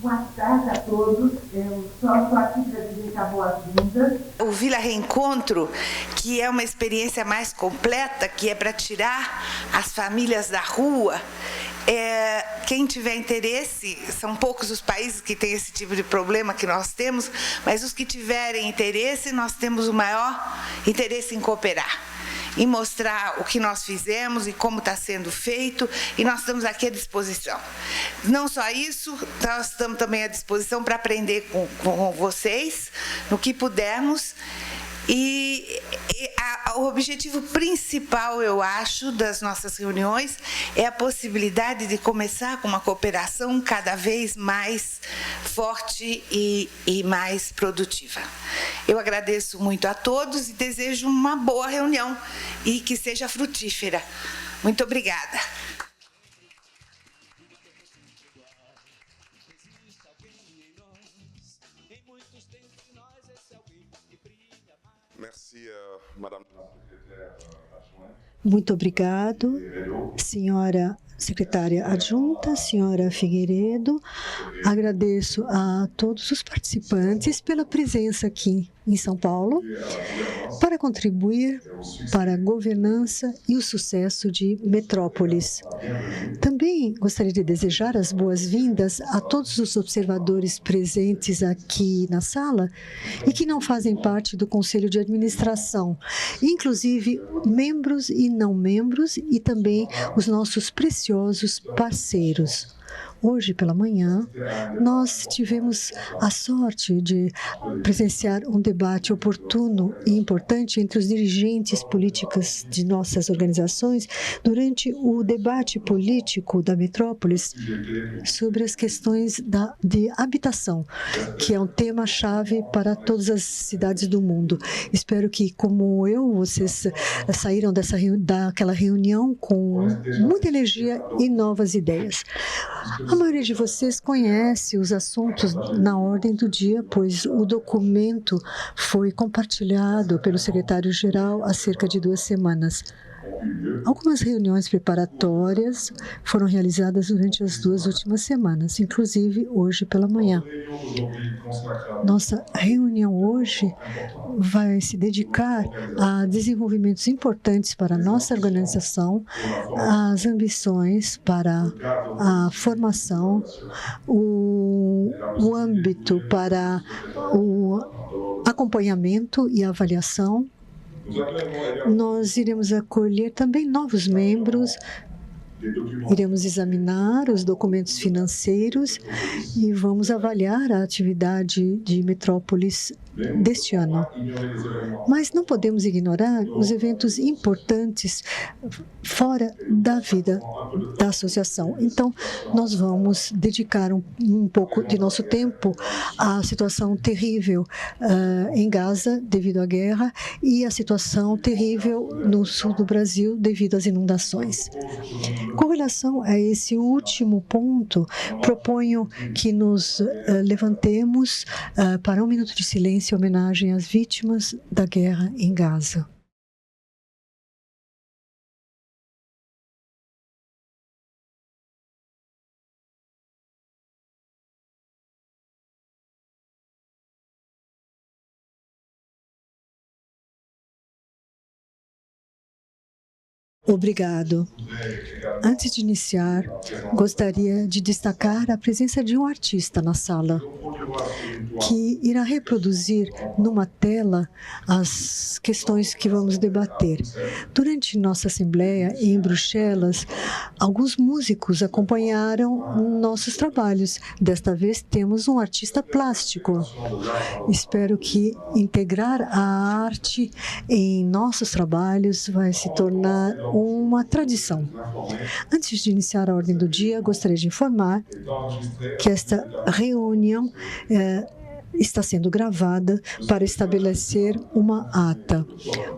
Boa tarde a todos, eu só estou aqui para desejar boas-vindas. O Vila Reencontro, que é uma experiência mais completa, que é para tirar as famílias da rua. Quem tiver interesse, são poucos os países que têm esse tipo de problema que nós temos, mas os que tiverem interesse, nós temos o maior interesse em cooperar, em mostrar o que nós fizemos e como está sendo feito, e nós estamos aqui à disposição. Não só isso, nós estamos também à disposição para aprender com vocês, no que pudermos, o objetivo principal, eu acho, das nossas reuniões é a possibilidade de começar com uma cooperação cada vez mais forte e mais produtiva. Eu agradeço muito a todos e desejo uma boa reunião e que seja frutífera. Muito obrigada. Muito obrigado, senhora secretária adjunta, senhora Figueiredo. Agradeço a todos os participantes pela presença aqui em São Paulo para contribuir para a governança e o sucesso de Metrópolis. Também gostaria de desejar as boas-vindas a todos os observadores presentes aqui na sala e que não fazem parte do Conselho de Administração, inclusive membros e não membros e também os nossos preciosos parceiros. Hoje pela manhã, nós tivemos a sorte de presenciar um debate oportuno e importante entre os dirigentes políticos de nossas organizações durante o debate político da Metrópolis sobre as questões de habitação, que é um tema-chave para todas as cidades do mundo. Espero que, como eu, vocês saíram daquela reunião com muita energia e novas ideias. A maioria de vocês conhece os assuntos na ordem do dia, pois o documento foi compartilhado pelo secretário-geral há cerca de 2 semanas. Algumas reuniões preparatórias foram realizadas durante as 2 últimas semanas, inclusive hoje pela manhã. Nossa reunião hoje vai se dedicar a desenvolvimentos importantes para a nossa organização, as ambições para a formação, o âmbito para o acompanhamento e avaliação. Nós iremos acolher também novos membros, iremos examinar os documentos financeiros e vamos avaliar a atividade de Metrópolis deste ano. Mas não podemos ignorar os eventos importantes fora da vida da associação. Então, nós vamos dedicar um pouco de nosso tempo à situação terrível em Gaza, devido à guerra, e à situação terrível no sul do Brasil, devido às inundações. Com relação a esse último ponto, proponho que nos levantemos para um minuto de silêncio em homenagem às vítimas da guerra em Gaza. Obrigado. Antes de iniciar, gostaria de destacar a presença de um artista na sala, que irá reproduzir numa tela as questões que vamos debater. Durante nossa assembleia em Bruxelas, alguns músicos acompanharam nossos trabalhos. Desta vez temos um artista plástico. Espero que integrar a arte em nossos trabalhos vai se tornar uma tradição. Antes de iniciar a ordem do dia, gostaria de informar que esta reunião está sendo gravada para estabelecer uma ata.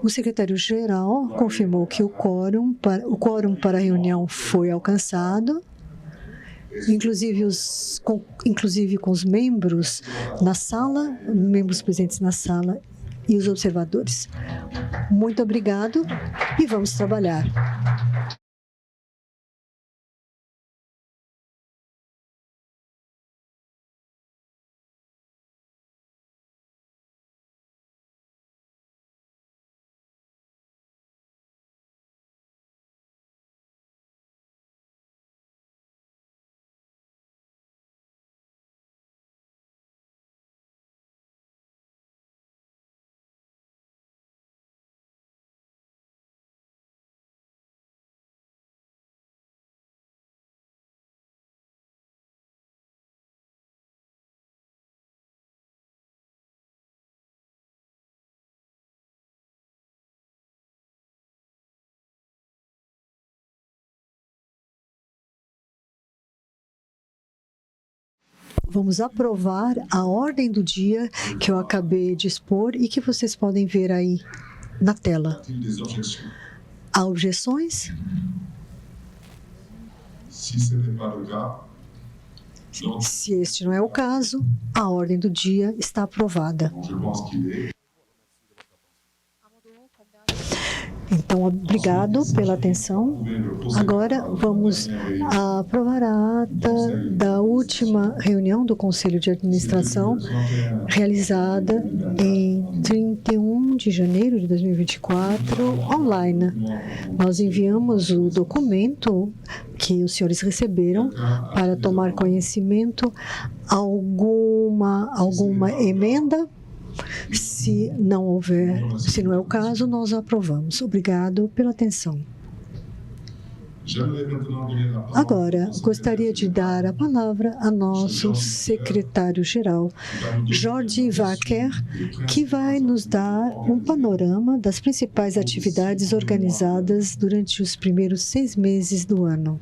O secretário-geral confirmou que o quórum para a reunião foi alcançado, inclusive com os membros na sala, membros presentes na sala e os observadores. Muito obrigado e vamos trabalhar. vamos aprovar a ordem do dia que eu acabei de expor e que vocês podem ver aí na tela. Há objeções? Se este não é o caso, a ordem do dia está aprovada. Então, obrigado pela atenção. Agora, vamos aprovar a ata da última reunião do Conselho de Administração, realizada em 31 de janeiro de 2024, online. Nós enviamos o documento que os senhores receberam para tomar conhecimento. Alguma emenda? Se não é o caso, nós aprovamos. Obrigado pela atenção. Agora, gostaria de dar a palavra a nosso secretário-geral, Jorge Wacker, que vai nos dar um panorama das principais atividades organizadas durante os primeiros 6 meses do ano.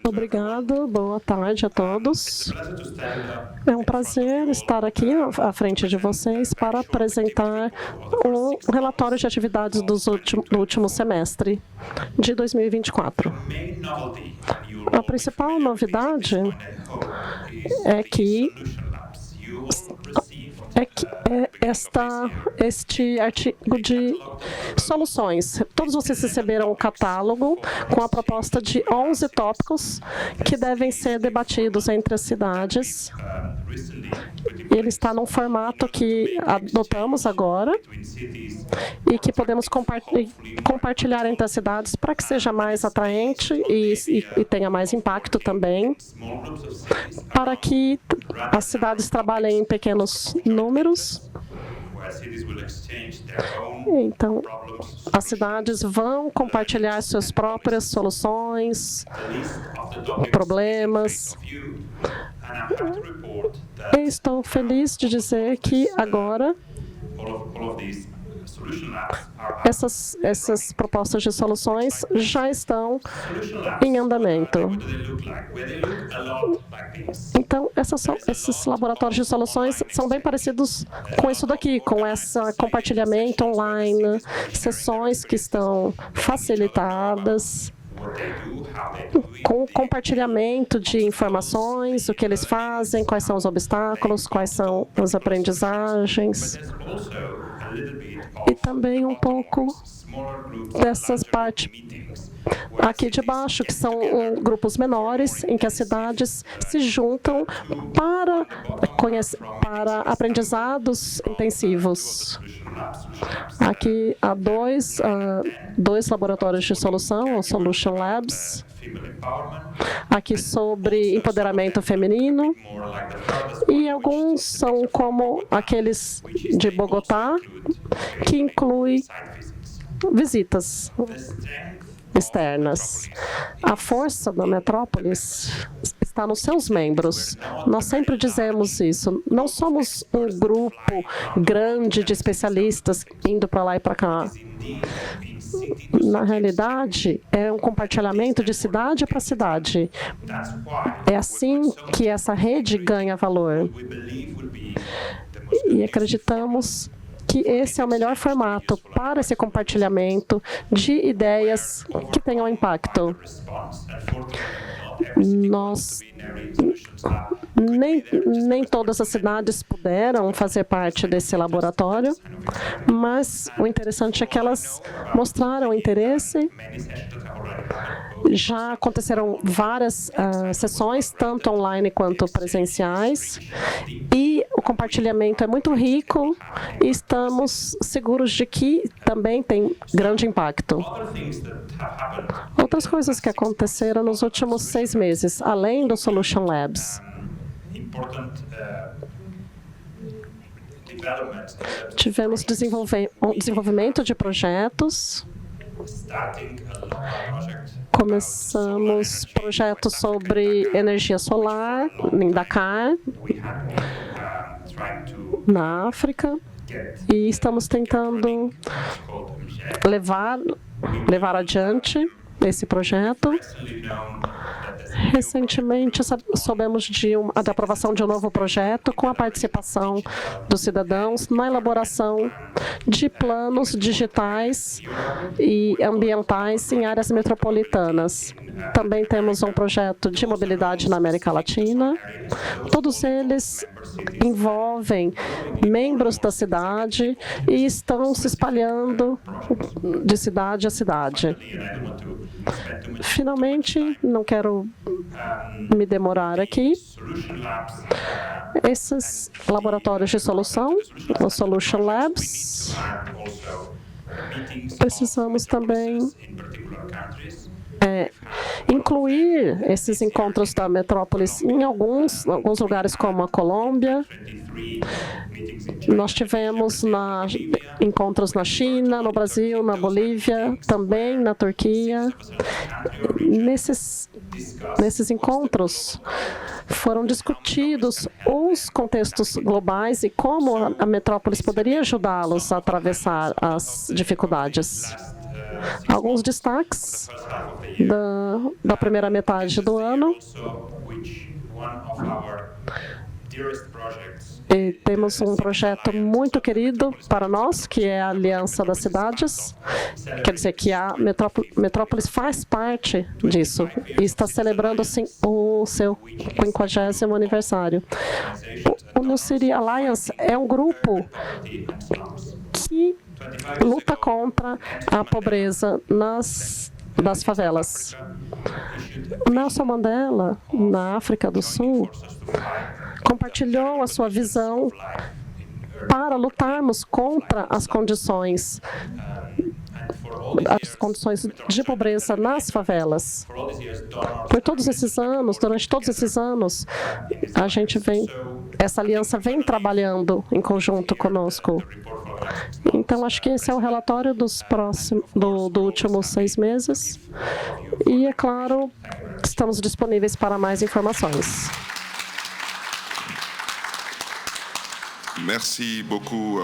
Obrigado, boa tarde a todos. É um prazer estar aqui à frente de vocês para apresentar um relatório de atividades do último semestre de 2024. A principal novidade é que este artigo de soluções. Todos vocês receberam um catálogo com a proposta de 11 tópicos que devem ser debatidos entre as cidades. Ele está num formato que adotamos agora e que podemos compartilhar entre as cidades para que seja mais atraente e tenha mais impacto também, para que as cidades trabalhem em pequenos números. Então, as cidades vão compartilhar suas próprias soluções, problemas. E estou feliz de dizer que agora essas propostas de soluções já estão em andamento. Então, esses laboratórios de soluções são bem parecidos com isso daqui, com esse compartilhamento online, sessões que estão facilitadas, com o compartilhamento de informações, o que eles fazem, quais são os obstáculos, quais são as aprendizagens. E também um pouco dessas partes aqui de baixo, que são grupos menores, em que as cidades se juntam para aprendizados intensivos. Aqui há dois laboratórios de solução, o Solution Labs, aqui sobre empoderamento feminino, e alguns são como aqueles de Bogotá, que inclui visitas externas. A força da metrópolis está nos seus membros. Nós sempre dizemos isso. Não somos um grupo grande de especialistas indo para lá e para cá. Na realidade, é um compartilhamento de cidade para cidade. É assim que essa rede ganha valor. E acreditamos que esse é o melhor formato para esse compartilhamento de ideias que tenham impacto. Nem todas as cidades puderam fazer parte desse laboratório, mas o interessante é que elas mostraram interesse. Já aconteceram várias sessões, tanto online quanto presenciais, e o compartilhamento é muito rico e estamos seguros de que também tem grande impacto. Outras coisas que aconteceram nos últimos 6 meses, além do Solution Labs. Tivemos desenvolvimento de projetos Começamos projetos sobre energia solar em Dakar, na África, e estamos tentando levar adiante esse projeto. Recentemente, soubemos da aprovação de um novo projeto com a participação dos cidadãos na elaboração de planos digitais e ambientais em áreas metropolitanas. Também temos um projeto de mobilidade na América Latina. Todos eles envolvem membros da cidade e estão se espalhando de cidade a cidade. Finalmente, não quero me demorar aqui. Esses laboratórios de solução, os Solution Labs, precisamos também incluir esses encontros da metrópolis em alguns lugares, como a Colômbia. Nós tivemos encontros na China, no Brasil, na Bolívia, também na Turquia. Nesses encontros foram discutidos os contextos globais e como a metrópolis poderia ajudá-los a atravessar as dificuldades. Alguns destaques da primeira metade do ano. E temos um projeto muito querido para nós, que é a Aliança das Cidades. Quer dizer que a Metrópolis faz parte disso e está celebrando assim, o seu 50º aniversário. O New City Alliance é um grupo que luta contra a pobreza nas favelas. O Nelson Mandela, na África do Sul, compartilhou a sua visão para lutarmos contra as condições de pobreza nas favelas. Durante todos esses anos, essa aliança vem trabalhando em conjunto conosco. Então, acho que esse é o relatório do últimos 6 meses. E, é claro, estamos disponíveis para mais informações. Merci beaucoup.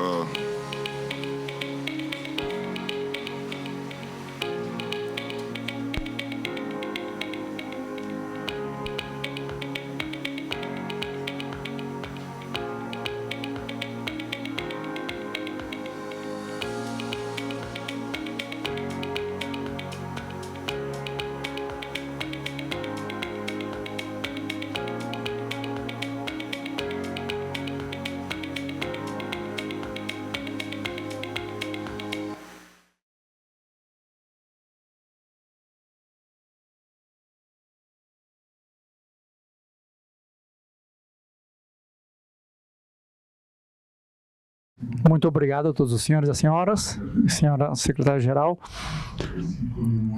Muito obrigado a todos os senhores e as senhoras, senhora secretária-geral.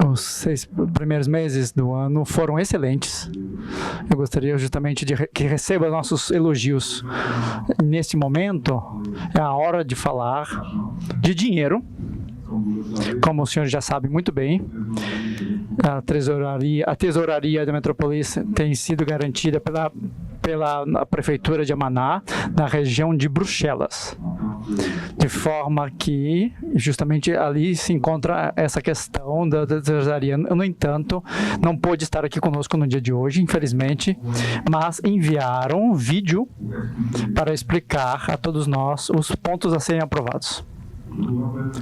Os 6 primeiros meses do ano foram excelentes. Eu gostaria justamente de que receba nossos elogios. Neste momento, é a hora de falar de dinheiro. Como os senhores já sabem muito bem, a tesouraria da Metrópolis tem sido garantida pela Prefeitura de Maná, na região de Bruxelas. De forma que, justamente, ali se encontra essa questão da tesouraria. No entanto, não pôde estar aqui conosco no dia de hoje, infelizmente, mas enviaram um vídeo para explicar a todos nós os pontos a serem aprovados.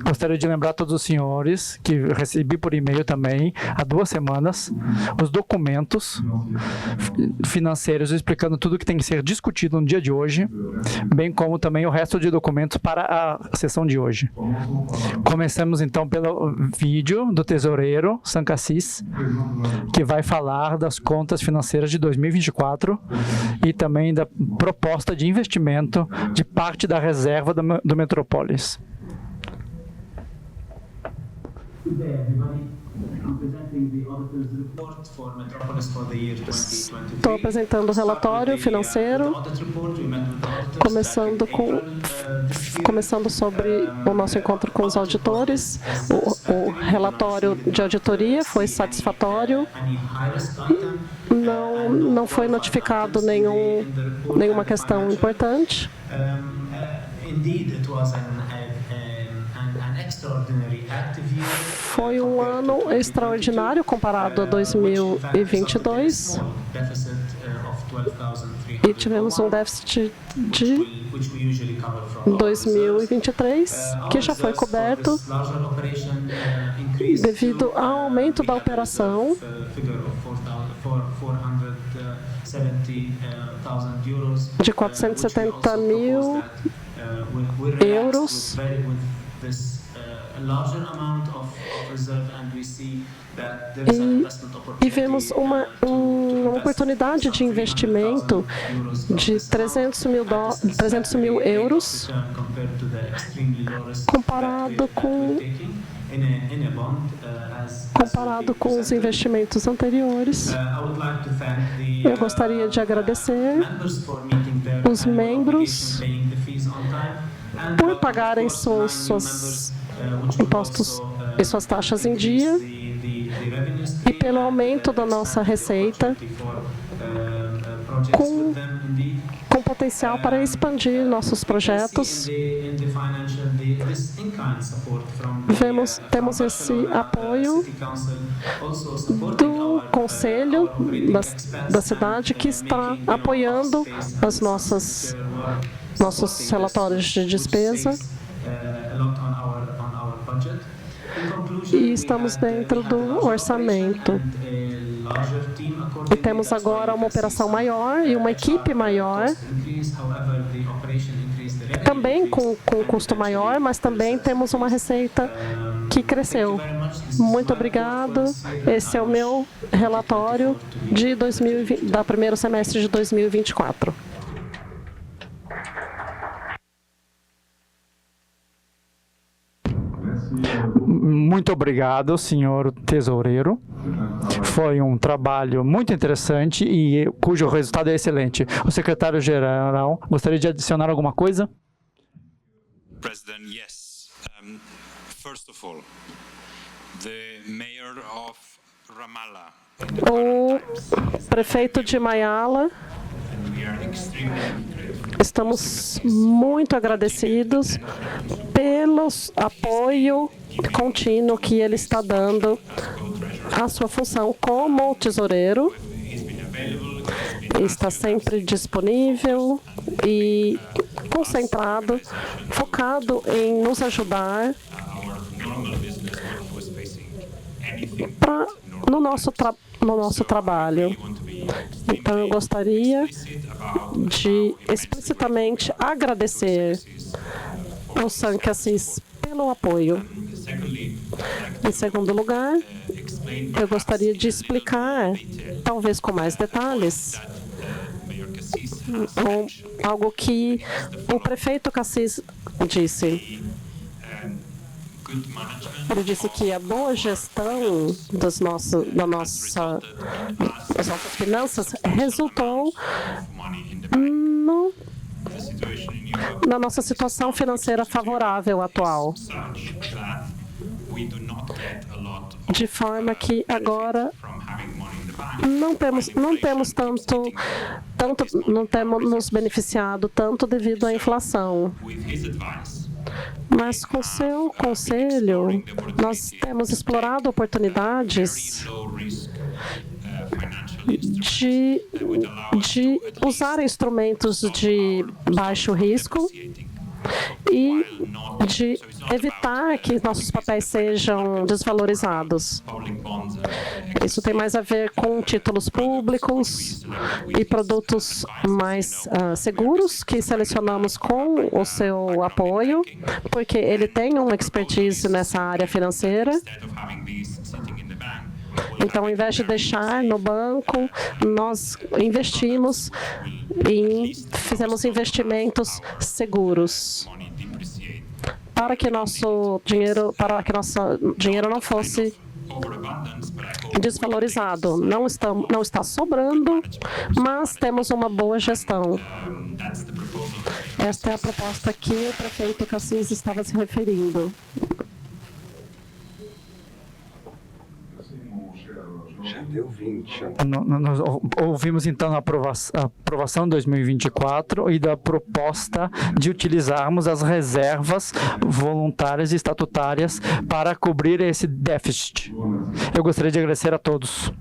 Gostaria de lembrar a todos os senhores que recebi por e-mail também, há 2 semanas, os documentos financeiros explicando tudo que tem que ser discutido no dia de hoje, bem como também o resto de documentos para a sessão de hoje. Começamos então pelo vídeo do tesoureiro Sancassis, que vai falar das contas financeiras de 2024 e também da proposta de investimento de parte da reserva do Metrópolis. Estou apresentando o relatório financeiro, começando sobre o nosso encontro com os auditores. O relatório de auditoria foi satisfatório. Não foi notificado nenhuma questão importante. Foi um ano extraordinário comparado a 2022 e tivemos um déficit de 2023 que já foi coberto devido ao aumento da operação de 470 mil euros e vemos uma oportunidade de investimento de 300 mil euros comparado com os investimentos anteriores. Eu gostaria de agradecer os membros por pagarem seus impostos e suas taxas em dia e pelo aumento da nossa receita com potencial para expandir nossos projetos. Temos esse apoio do Conselho da cidade que está apoiando nossos relatórios de despesa. E estamos dentro do orçamento. E temos agora uma operação maior e uma equipe maior, também com custo maior, mas também temos uma receita que cresceu. Muito obrigado. Esse é o meu relatório da primeiro semestre de 2024. Muito obrigado, senhor tesoureiro. Foi um trabalho muito interessante e cujo resultado é excelente. O secretário-geral gostaria de adicionar alguma coisa? President, yes. First of all, the mayor of Ramallah. O prefeito de Mayala, estamos muito agradecidos pelo apoio contínuo que ele está dando à sua função como tesoureiro. Está sempre disponível e concentrado, focado em nos ajudar no nosso trabalho. Então, eu gostaria de explicitamente agradecer ao Sankt Assis pelo apoio. Em segundo lugar, eu gostaria de explicar, talvez com mais detalhes, algo que o prefeito Cassis disse. Ele disse que a boa gestão das nossas finanças resultou na nossa situação financeira favorável atual. De forma que agora não temos nos beneficiado tanto devido à inflação. Mas com seu conselho, nós temos explorado oportunidades de usar instrumentos de baixo risco e de evitar que nossos papéis sejam desvalorizados. Isso tem mais a ver com títulos públicos e produtos mais seguros que selecionamos com o seu apoio, porque ele tem uma expertise nessa área financeira. Então, ao invés de deixar no banco, nós fizemos investimentos seguros para que nosso dinheiro não fosse desvalorizado. Não está sobrando, mas temos uma boa gestão. Esta é a proposta que o prefeito Cassis estava se referindo. Já deu 20. Nós ouvimos então a aprovação de 2024 e da proposta de utilizarmos as reservas voluntárias e estatutárias para cobrir esse déficit. Eu gostaria de agradecer a todos.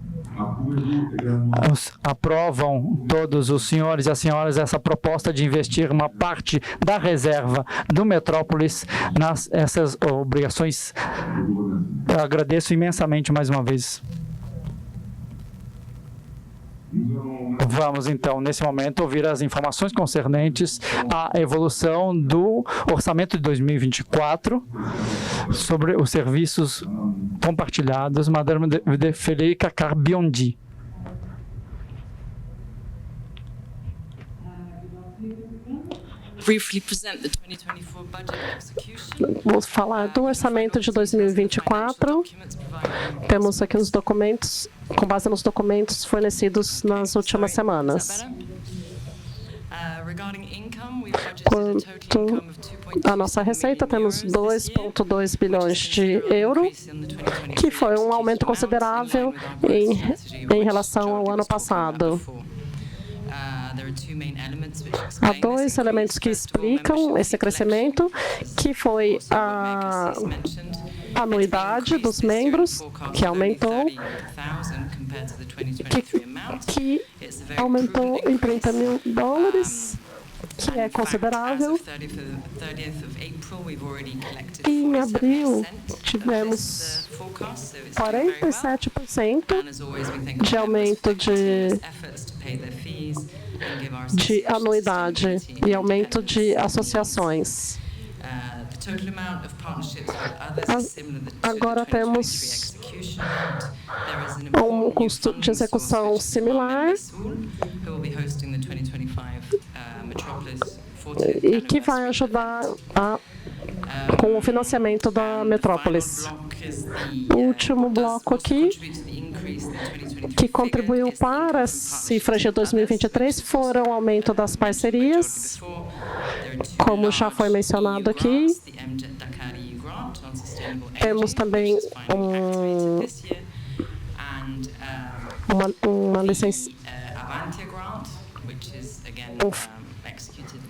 Aprovam todos os senhores e as senhoras essa proposta de investir uma parte da reserva do Metrópolis nessas obrigações? Eu agradeço imensamente mais uma vez. Vamos, então, nesse momento, ouvir as informações concernentes à evolução do orçamento de 2024 sobre os serviços compartilhados. Madame de Federica Carbiondi. Vou falar do orçamento de 2024. Temos aqui os documentos, com base nos documentos fornecidos nas últimas semanas. Quanto à nossa receita, temos 2,2 bilhões de euros, que foi um aumento considerável em relação ao ano passado. Há dois elementos que explicam esse crescimento, que foi a anuidade dos membros, que aumentou, que aumentou em $30 mil, que é considerável. E em abril, tivemos 47% de aumento de anuidade e aumento de associações. Agora temos um custo de execução similar e que vai ajudar com o financiamento da Metrópolis. O último bloco aqui, que contribuiu para as cifras de 2023, foram o aumento das parcerias, como já foi mencionado aqui. Temos também uma licença,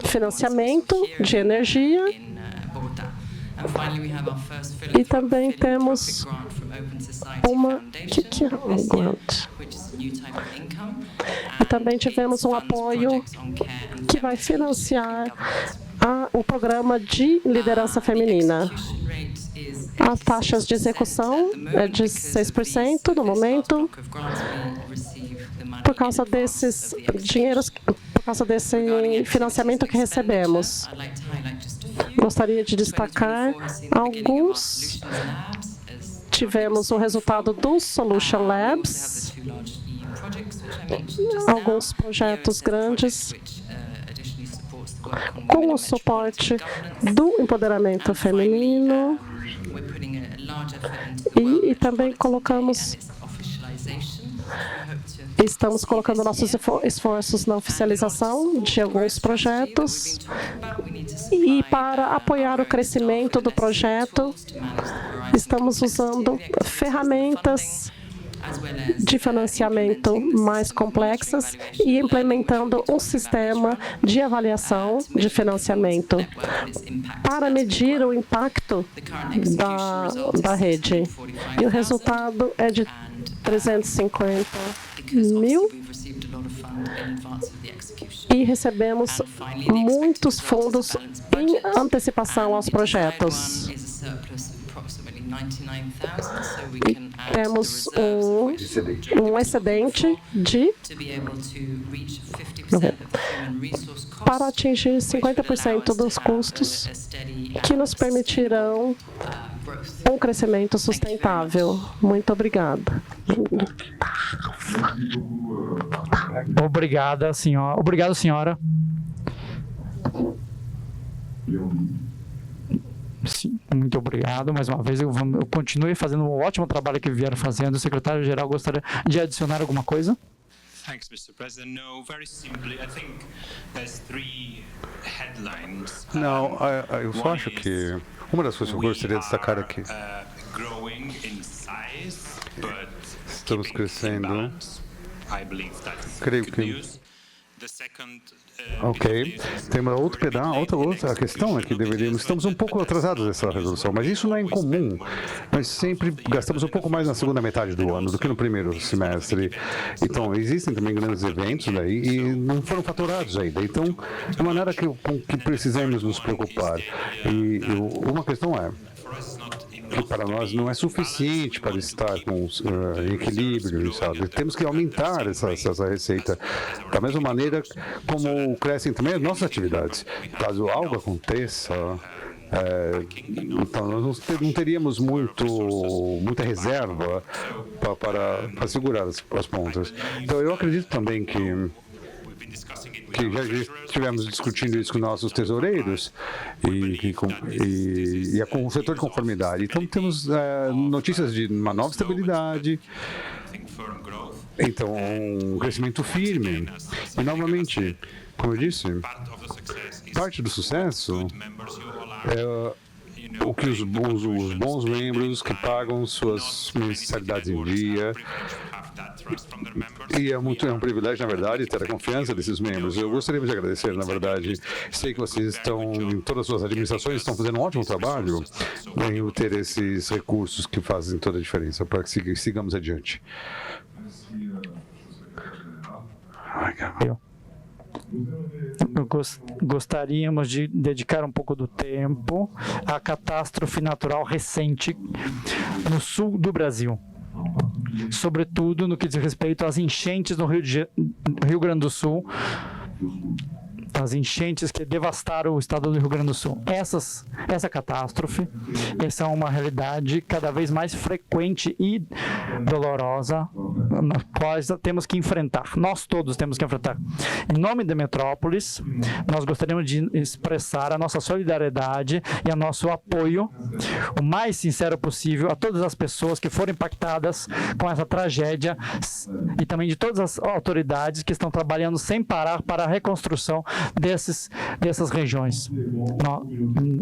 financiamento de energia. E também temos E também tivemos um apoio que vai financiar o programa de liderança feminina. As taxas de execução é de 6% no momento, por causa desses dinheiros, por causa desse financiamento que recebemos. Gostaria de destacar alguns. Tivemos o resultado do Solution Labs, alguns projetos grandes com o suporte do empoderamento feminino e também estamos colocando nossos esforços na oficialização de alguns projetos e para apoiar o crescimento do projeto, estamos usando ferramentas de financiamento mais complexas e implementando um sistema de avaliação de financiamento para medir o impacto da rede. E o resultado é de 350 mil e recebemos muitos fundos em antecipação aos projetos. E temos um excedente para atingir 50% dos custos que nos permitirão um crescimento sustentável. Muito obrigada. Obrigada, senhora. Obrigado, senhora. Sim, muito obrigado. Mais uma vez, eu continuo fazendo um ótimo trabalho que vieram fazendo. O secretário-geral gostaria de adicionar alguma coisa? Thanks, Mr. President. No, very simply, I think there's three headlines. Não, eu só acho que uma das coisas que eu gostaria de destacar aqui. Growing in size, but Estamos crescendo. Creio que. Ok. Tem uma outra outra questão é que estamos um pouco atrasados nessa resolução, mas isso não é incomum. Nós sempre gastamos um pouco mais na segunda metade do ano do que no primeiro semestre. Então, existem também grandes eventos daí e não foram faturados ainda. Então, é uma maneira que precisamos nos preocupar. E uma questão é que para nós não é suficiente para estar com equilíbrio, sabe? Temos que aumentar essa receita da mesma maneira como crescem também as nossas atividades. Caso algo aconteça, então nós não teríamos muita reserva para segurar as pontas. Então eu acredito também que já estivemos discutindo isso com nossos tesoureiros e com o setor de conformidade. Então, temos notícias de uma nova estabilidade, então, um crescimento firme. E, novamente, como eu disse, parte do sucesso é o que os bons membros que pagam suas mensalidades em dia. E é um privilégio, na verdade, ter a confiança desses membros. Eu gostaria de agradecer, na verdade. Sei que vocês estão, em todas as suas administrações, estão fazendo um ótimo trabalho em ter esses recursos que fazem toda a diferença para que sigamos adiante. Gostaríamos de dedicar um pouco do tempo à catástrofe natural recente no sul do Brasil. Sobretudo no que diz respeito às enchentes no Rio Grande do Sul, as enchentes que devastaram o estado do Rio Grande do Sul. Essa catástrofe, essa é uma realidade cada vez mais frequente e dolorosa, na qual temos que enfrentar. Nós todos temos que enfrentar. Em nome da Metrópolis, nós gostaríamos de expressar a nossa solidariedade e o nosso apoio, o mais sincero possível, a todas as pessoas que foram impactadas com essa tragédia e também de todas as autoridades que estão trabalhando sem parar para a reconstrução dessas regiões.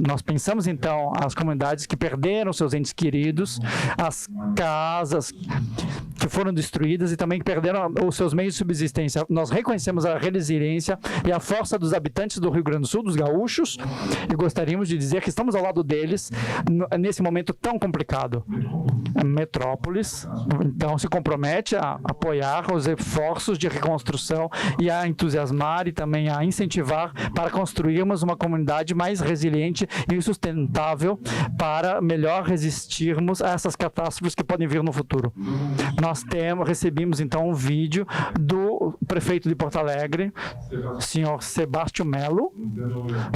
Nós pensamos, então, as comunidades que perderam seus entes queridos, as casas que foram destruídas e também que perderam os seus meios de subsistência. Nós reconhecemos a resiliência e a força dos habitantes do Rio Grande do Sul, dos gaúchos, e gostaríamos de dizer que estamos ao lado deles nesse momento tão complicado. A Metrópolis, então, se compromete a apoiar os esforços de reconstrução e a entusiasmar e também a incentivar para construirmos uma comunidade mais resiliente e sustentável para melhor resistirmos a essas catástrofes que podem vir no futuro. Nós recebemos então um vídeo do prefeito de Porto Alegre, senhor Sebastião Melo,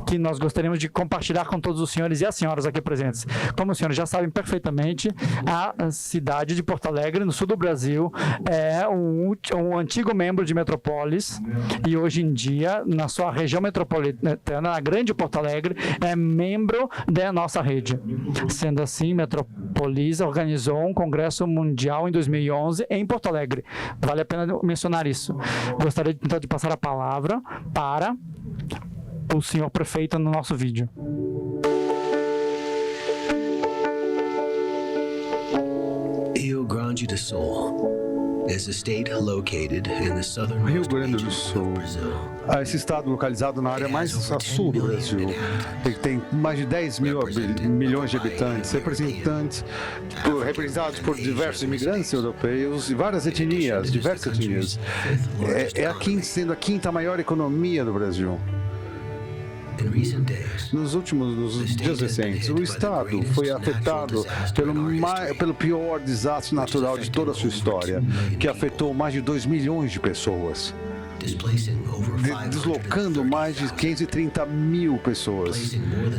que nós gostaríamos de compartilhar com todos os senhores e as senhoras aqui presentes. Como os senhores já sabem perfeitamente, a cidade de Porto Alegre, no sul do Brasil, é um antigo membro de Metrópolis e hoje em dia, na sua região metropolitana, a grande Porto Alegre, é membro da nossa rede. Sendo assim, Metrópolis organizou um congresso mundial em 2011 em Porto Alegre. Vale a pena mencionar isso. Gostaria então de passar a palavra para o senhor prefeito no nosso vídeo. Rio Grande do Sul is a state located in the southern Rio Grande do Sul, esse estado localizado na área mais a sul do Brasil. Ele tem mais de 10 milhões de habitantes, representados por diversos imigrantes europeus e várias etnias, diversas etnias. Sendo a quinta maior economia do Brasil. Nos dias recentes, o Estado foi afetado pelo pior desastre natural de toda a sua história, que afetou mais de 2 milhões de pessoas, deslocando mais de 530 mil pessoas,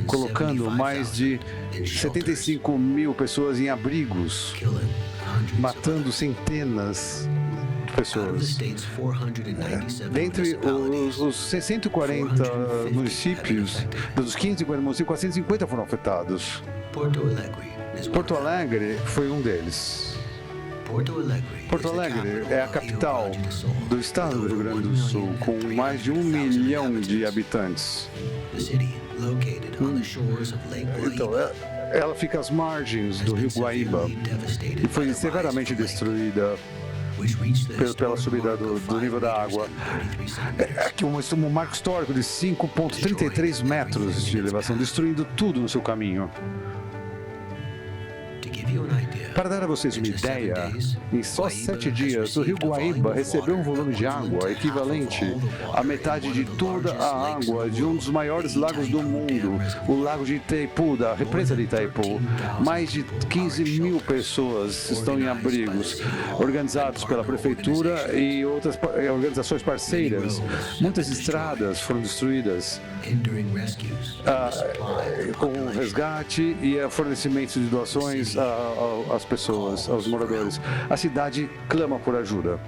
colocando mais de 75 mil pessoas em abrigos, matando centenas pessoas. Dentre os 640 municípios, dos 540 municípios, 450 foram afetados. Porto Alegre foi um deles. Porto Alegre é a capital do estado do Rio Grande do Sul, com mais de 1 milhão de habitantes. Então, ela fica às margens do Rio Guaíba e foi severamente destruída pela subida do nível da água. Aqui um marco histórico de 5,33 metros de elevação, destruindo tudo no seu caminho. Para dar a vocês uma ideia, em só 7 dias, o Rio Guaíba recebeu um volume de água equivalente à metade de toda a água de um dos maiores lagos do mundo, o Lago de Itaipu, da represa de Itaipu. Mais de 15 mil pessoas estão em abrigos, organizados pela prefeitura e outras organizações parceiras. Muitas estradas foram destruídas com o resgate e fornecimento de doações às pessoas, aos moradores. A cidade clama por ajuda.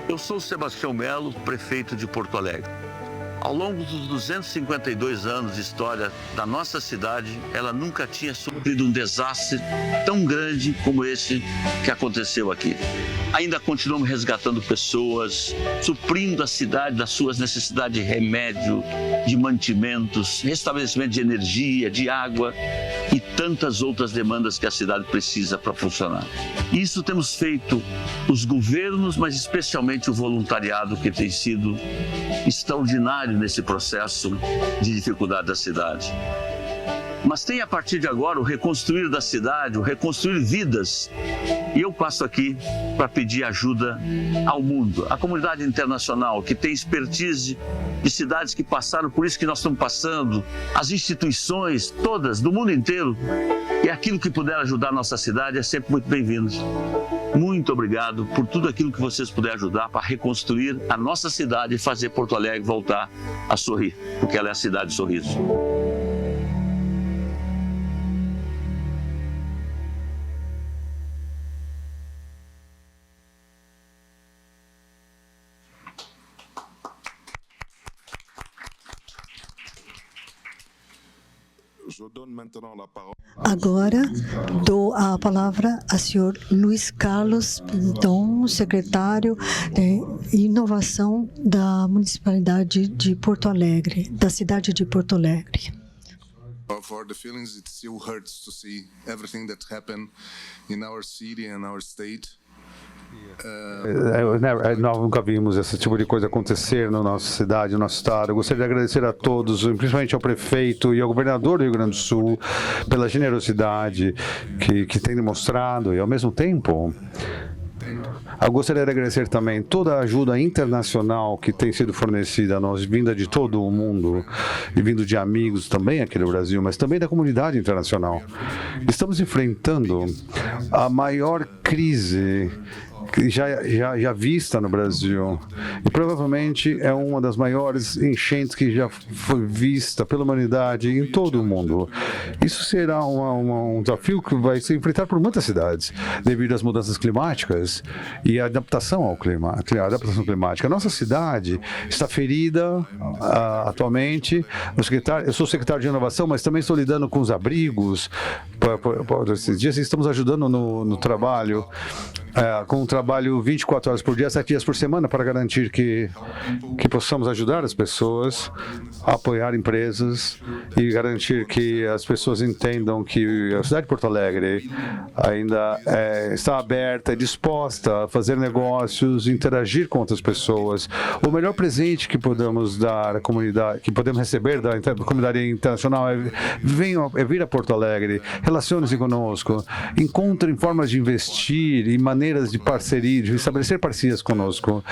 Eu sou Sebastião Melo, prefeito de Porto Alegre. Ao longo dos 252 anos de história da nossa cidade, ela nunca tinha sofrido um desastre tão grande como esse que aconteceu aqui. Ainda continuamos resgatando pessoas, suprindo a cidade das suas necessidades de remédio, de mantimentos, restabelecimento de energia, de água e tantas outras demandas que a cidade precisa para funcionar. Isso temos feito os governos, mas especialmente o voluntariado, que tem sido extraordinário nesse processo de dificuldade da cidade. Mas tem a partir de agora o reconstruir da cidade, o reconstruir vidas. E eu passo aqui para pedir ajuda ao mundo, à comunidade internacional que tem expertise de cidades que passaram por isso que nós estamos passando, as instituições todas do mundo inteiro. E aquilo que puder ajudar a nossa cidade é sempre muito bem-vindo. Muito obrigado por tudo aquilo que vocês puderem ajudar para reconstruir a nossa cidade e fazer Porto Alegre voltar a sorrir, porque ela é a cidade de sorriso. Agora dou a palavra ao senhor Luiz Carlos Pinton, secretário de Inovação da Municipalidade de Porto Alegre, da cidade de Porto Alegre. For the feelings, it still hurts to see everything that happened in our city and our state. Nós nunca vimos esse tipo de coisa acontecer na nossa cidade, no nosso estado. Eu gostaria de agradecer a todos, principalmente ao prefeito e ao governador do Rio Grande do Sul, pela generosidade que tem demonstrado e, ao mesmo tempo, eu gostaria de agradecer também toda a ajuda internacional que tem sido fornecida a nós, vinda de todo o mundo e vindo de amigos também aqui no Brasil, mas também da comunidade internacional. Estamos enfrentando a maior crise que já vista no Brasil, e provavelmente é uma das maiores enchentes que já foi vista pela humanidade em todo o mundo. Isso será um desafio que vai ser enfrentado por muitas cidades, devido às mudanças climáticas e à adaptação ao clima, a adaptação climática. A nossa cidade está ferida atualmente. Eu sou secretário de inovação, mas também estou lidando com os abrigos. Esses dias estamos ajudando no trabalho, com um trabalho 24 horas por dia, 7 dias por semana, para garantir que possamos ajudar as pessoas, apoiar empresas e garantir que as pessoas entendam que a cidade de Porto Alegre ainda está aberta e disposta a fazer negócios, interagir com outras pessoas. O melhor presente que podemos dar à comunidade, que podemos receber da comunidade internacional é vir a Porto Alegre, relacione-se conosco, encontrem formas de investir e maneiras de parceria, de estabelecer parcerias conosco.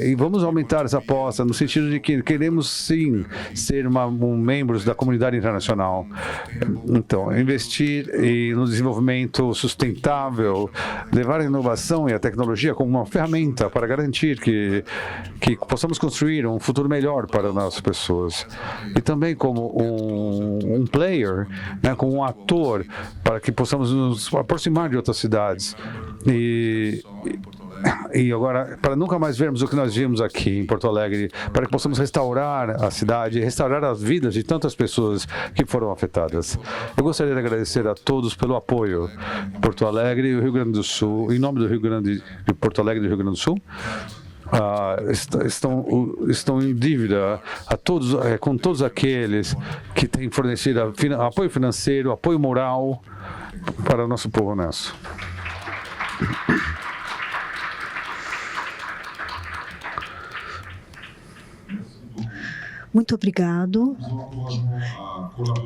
E vamos aumentar essa aposta no sentido de que queremos sim ser membros da comunidade internacional. Então, investir no desenvolvimento sustentável, levar a inovação e a tecnologia como uma ferramenta para garantir que possamos construir um futuro melhor para as nossas pessoas. E também como um player, né, como um ator motor para que possamos nos aproximar de outras cidades. E agora, para nunca mais vermos o que nós vimos aqui em Porto Alegre, para que possamos restaurar a cidade, restaurar as vidas de tantas pessoas que foram afetadas. Eu gostaria de agradecer a todos pelo apoio. Porto Alegre e o Rio Grande do Sul, em nome do Rio Grande de Porto Alegre e do Rio Grande do Sul, estão em dívida a todos, com todos aqueles que têm fornecido apoio financeiro, apoio moral para o nosso povo honesto. Muito obrigado.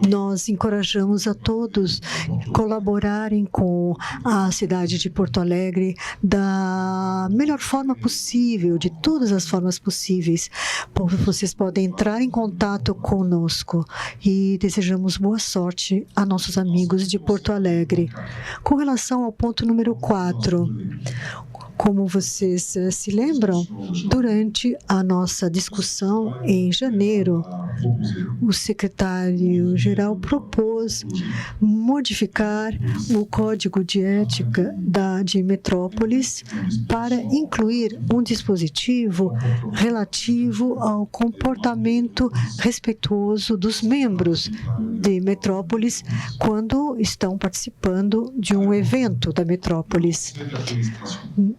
Nós encorajamos a todos colaborarem com a cidade de Porto Alegre da melhor forma possível, de todas as formas possíveis. Vocês podem entrar em contato conosco e desejamos boa sorte a nossos amigos de Porto Alegre. Com relação ao ponto número 4, como vocês se lembram, durante a nossa discussão em janeiro, o secretário-geral propôs modificar o Código de Ética de Metrópolis para incluir um dispositivo relativo ao comportamento respeituoso dos membros de Metrópolis quando estão participando de um evento da Metrópolis.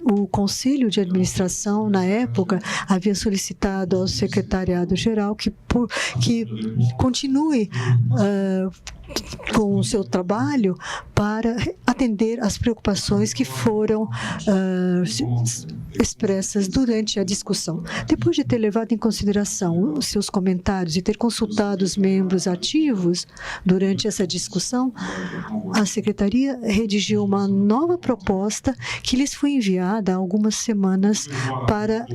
O Conselho de Administração, na época, havia solicitado ao Secretariado-Geral que continue com o seu trabalho para atender às preocupações que foram expressas durante a discussão. Depois de ter levado em consideração os seus comentários e ter consultado os membros ativos durante essa discussão, a Secretaria redigiu uma nova proposta que lhes foi enviada há algumas semanas para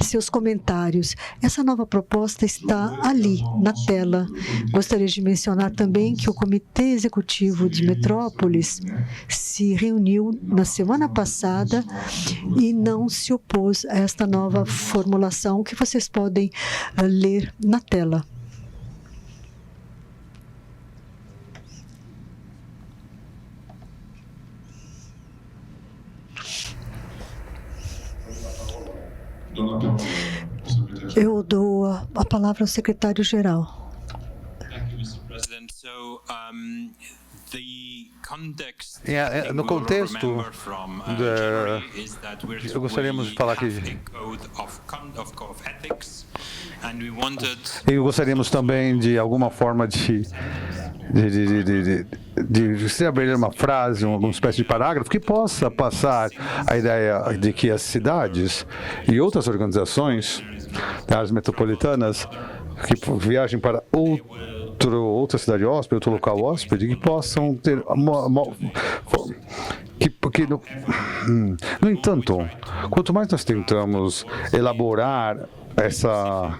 seus comentários. Essa nova proposta está ali, na tela. Gostaria de mencionar também que o Comitê Executivo de Metrópolis se reuniu na semana passada e não se opôs a esta nova formulação que vocês podem ler na tela. Eu dou a palavra ao secretário-geral. No contexto, eu gostaríamos de falar que gostaríamos também de alguma forma de se abrir uma frase, alguma espécie de parágrafo que possa passar a ideia de que as cidades e outras organizações, áreas metropolitanas, que viajem para outra cidade hóspede, outro local hóspede, que possam ter no entanto, quanto mais nós tentamos elaborar essa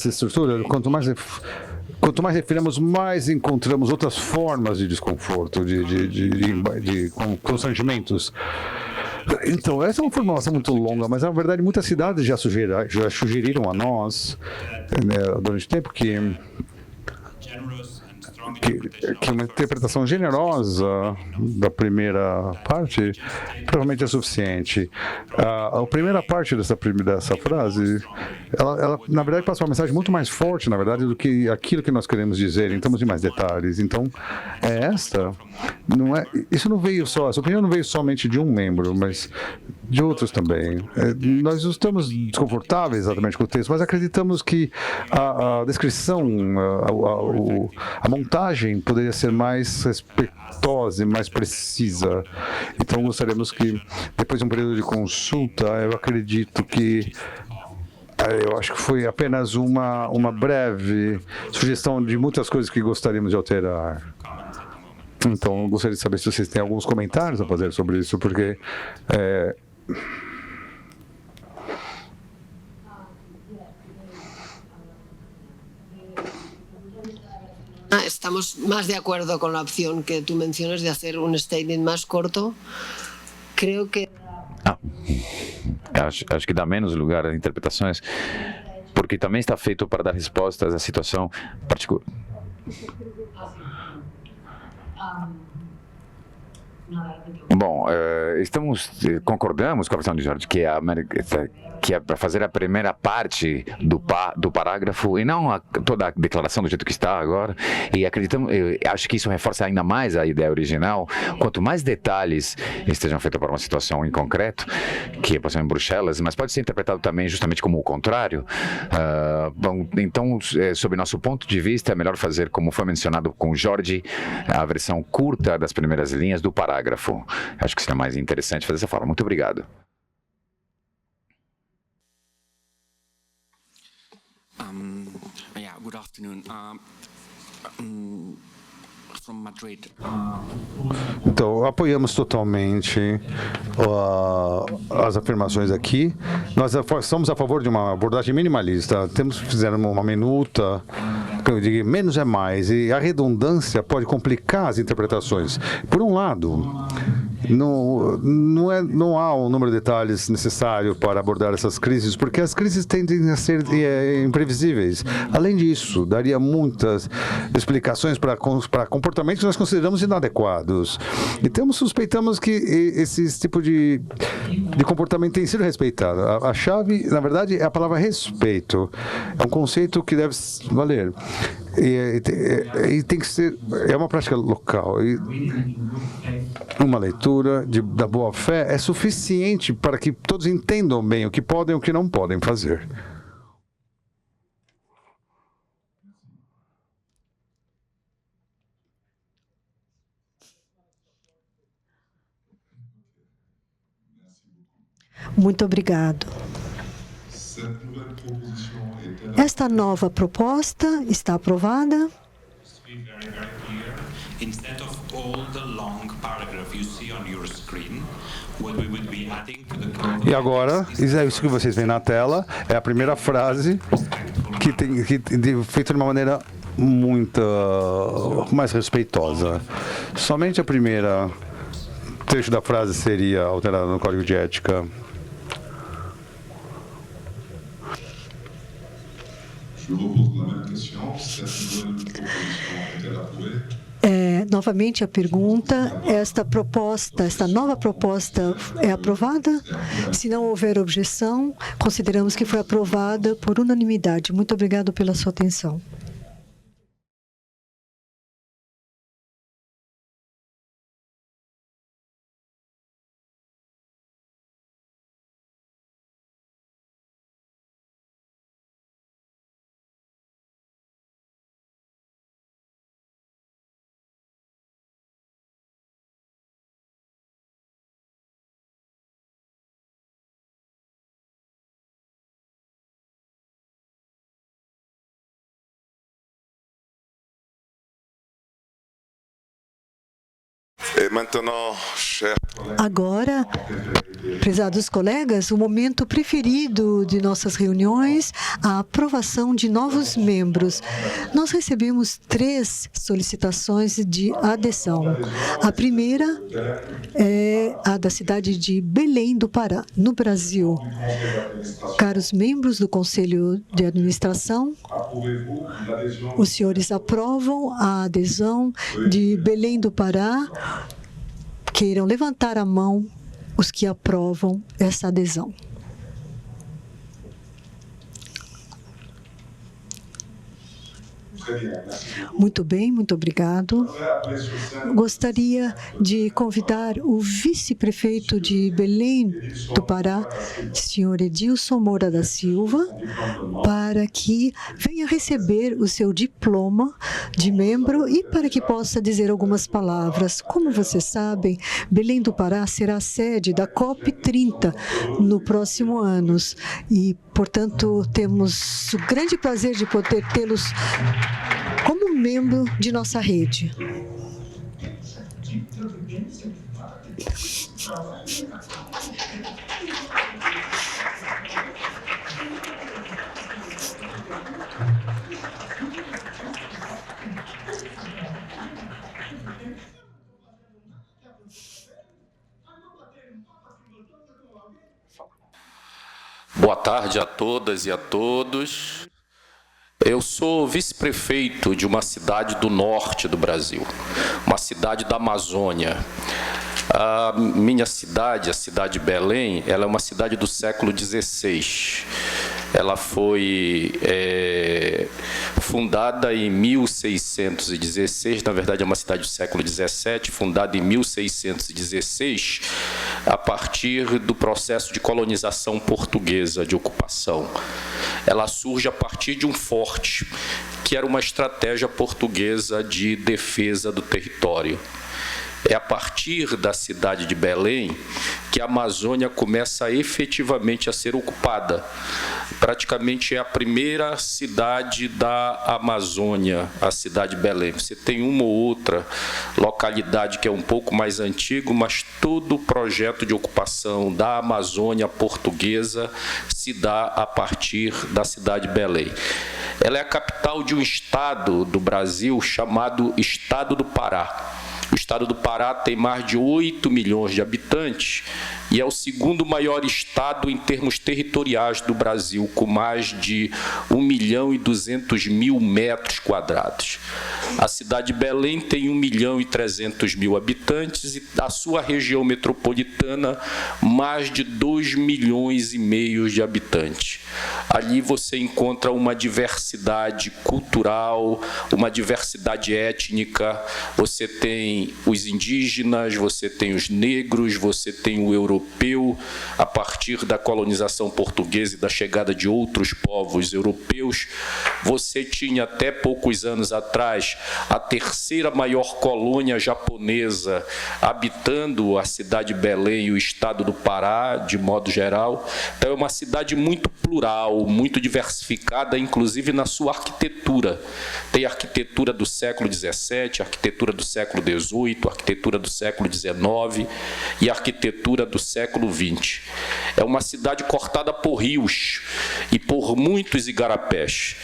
estrutura, quanto mais refinamos, mais encontramos outras formas de desconforto, de constrangimentos. Então, essa é uma formulação muito longa, mas, na verdade, muitas cidades já sugeriram a nós, durante o tempo, que uma interpretação generosa da primeira parte provavelmente é suficiente. A primeira parte dessa frase, ela na verdade passa uma mensagem muito mais forte, na verdade, do que aquilo que nós queremos dizer, em termos de mais detalhes. Então, isso não veio só, essa opinião não veio somente de um membro, mas de outros também. Nós não estamos desconfortáveis exatamente com o texto, mas acreditamos que a descrição, a montagem poderia ser mais respeitosa e mais precisa. Então, gostaríamos que, depois de um período de consulta, eu acredito que eu acho que foi apenas uma breve sugestão de muitas coisas que gostaríamos de alterar. Então, eu gostaria de saber se vocês têm alguns comentários a fazer sobre isso, porque Estamos más de acuerdo con la opción que tú mencionas de hacer un statement más corto. Creo que acho que dá menos lugar às interpretações, porque também está feito para dar respostas à situação particular. Bom, concordamos com a versão de Jorge que que é para fazer a primeira parte do parágrafo e não toda a declaração do jeito que está agora. E acho que isso reforça ainda mais a ideia original. Quanto mais detalhes estejam feitos para uma situação em concreto, que é, por exemplo, em Bruxelas, mas pode ser interpretado também justamente como o contrário. Então, sob nosso ponto de vista, é melhor fazer, como foi mencionado com o Jorge, a versão curta das primeiras linhas do parágrafo. Acho que seria mais interessante fazer dessa forma. Muito obrigado. Good afternoon. From Madrid. Então, apoiamos totalmente as afirmações aqui. Nós somos a favor de uma abordagem minimalista. Fizeram uma minuta, que eu digo, menos é mais, e a redundância pode complicar as interpretações. Por um lado, não há um número de detalhes necessário para abordar essas crises, porque as crises tendem a ser imprevisíveis. Além disso, daria muitas explicações para comportamentos que nós consideramos inadequados. Então, suspeitamos que esse tipo de comportamento tem sido respeitado. A chave, na verdade, é a palavra respeito. É um conceito que deve valer. E tem que ser... É uma prática local. E uma leitura da boa-fé é suficiente para que todos entendam bem o que podem e o que não podem fazer. Muito obrigado. Esta nova proposta está aprovada. Instead of all the long paragraph you see on your screen, what we would be adding to the... E agora, isso que vocês veem na tela, é a primeira frase feita de uma maneira muito mais respeitosa. Somente a primeira trecho da frase seria alterada no Código de Ética. Novamente a pergunta, esta nova proposta é aprovada? Se não houver objeção, consideramos que foi aprovada por unanimidade. Muito obrigado pela sua atenção. Agora, prezados colegas, o momento preferido de nossas reuniões, a aprovação de novos membros. Nós recebemos 3 solicitações de adesão. A primeira é a da cidade de Belém do Pará, no Brasil. Caros membros do Conselho de Administração, os senhores aprovam a adesão de Belém do Pará? Queiram levantar a mão os que aprovam essa adesão. Muito bem, muito obrigado. Gostaria de convidar o vice-prefeito de Belém do Pará, senhor Edilson Moura da Silva, para que venha receber o seu diploma de membro e para que possa dizer algumas palavras. Como vocês sabem, Belém do Pará será a sede da COP30 no próximo ano e, portanto, temos o grande prazer de poder tê-los como membro de nossa rede. Boa tarde a todas e a todos. Eu sou vice-prefeito de uma cidade do norte do Brasil, uma cidade da Amazônia. A minha cidade, a cidade de Belém, ela é uma cidade do século XVI. Ela foi fundada em 1616, na verdade é uma cidade do século XVII, fundada em 1616, a partir do processo de colonização portuguesa, de ocupação. Ela surge a partir de um forte, que era uma estratégia portuguesa de defesa do território. É a partir da cidade de Belém que a Amazônia começa efetivamente a ser ocupada. Praticamente é a primeira cidade da Amazônia, a cidade de Belém. Você tem uma ou outra localidade que é um pouco mais antigo, mas todo o projeto de ocupação da Amazônia portuguesa se dá a partir da cidade de Belém. Ela é a capital de um estado do Brasil chamado Estado do Pará. O estado do Pará tem mais de 8 milhões de habitantes e é o segundo maior estado em termos territoriais do Brasil, com mais de 1.200.000 metros quadrados. A cidade de Belém tem 1.300.000 habitantes e a sua região metropolitana mais de 2,5 milhões de habitantes. Ali você encontra uma diversidade cultural, uma diversidade étnica, você tem os indígenas, você tem os negros, você tem o europeu, a partir da colonização portuguesa e da chegada de outros povos europeus. Você tinha até poucos anos atrás a terceira maior colônia japonesa habitando a cidade de Belém e o estado do Pará, de modo geral. Então é uma cidade muito plural, muito diversificada, inclusive na sua arquitetura. Tem arquitetura do século XVII, arquitetura do século XVIII, arquitetura do século XIX e arquitetura do século XX. É uma cidade cortada por rios e por muitos igarapés.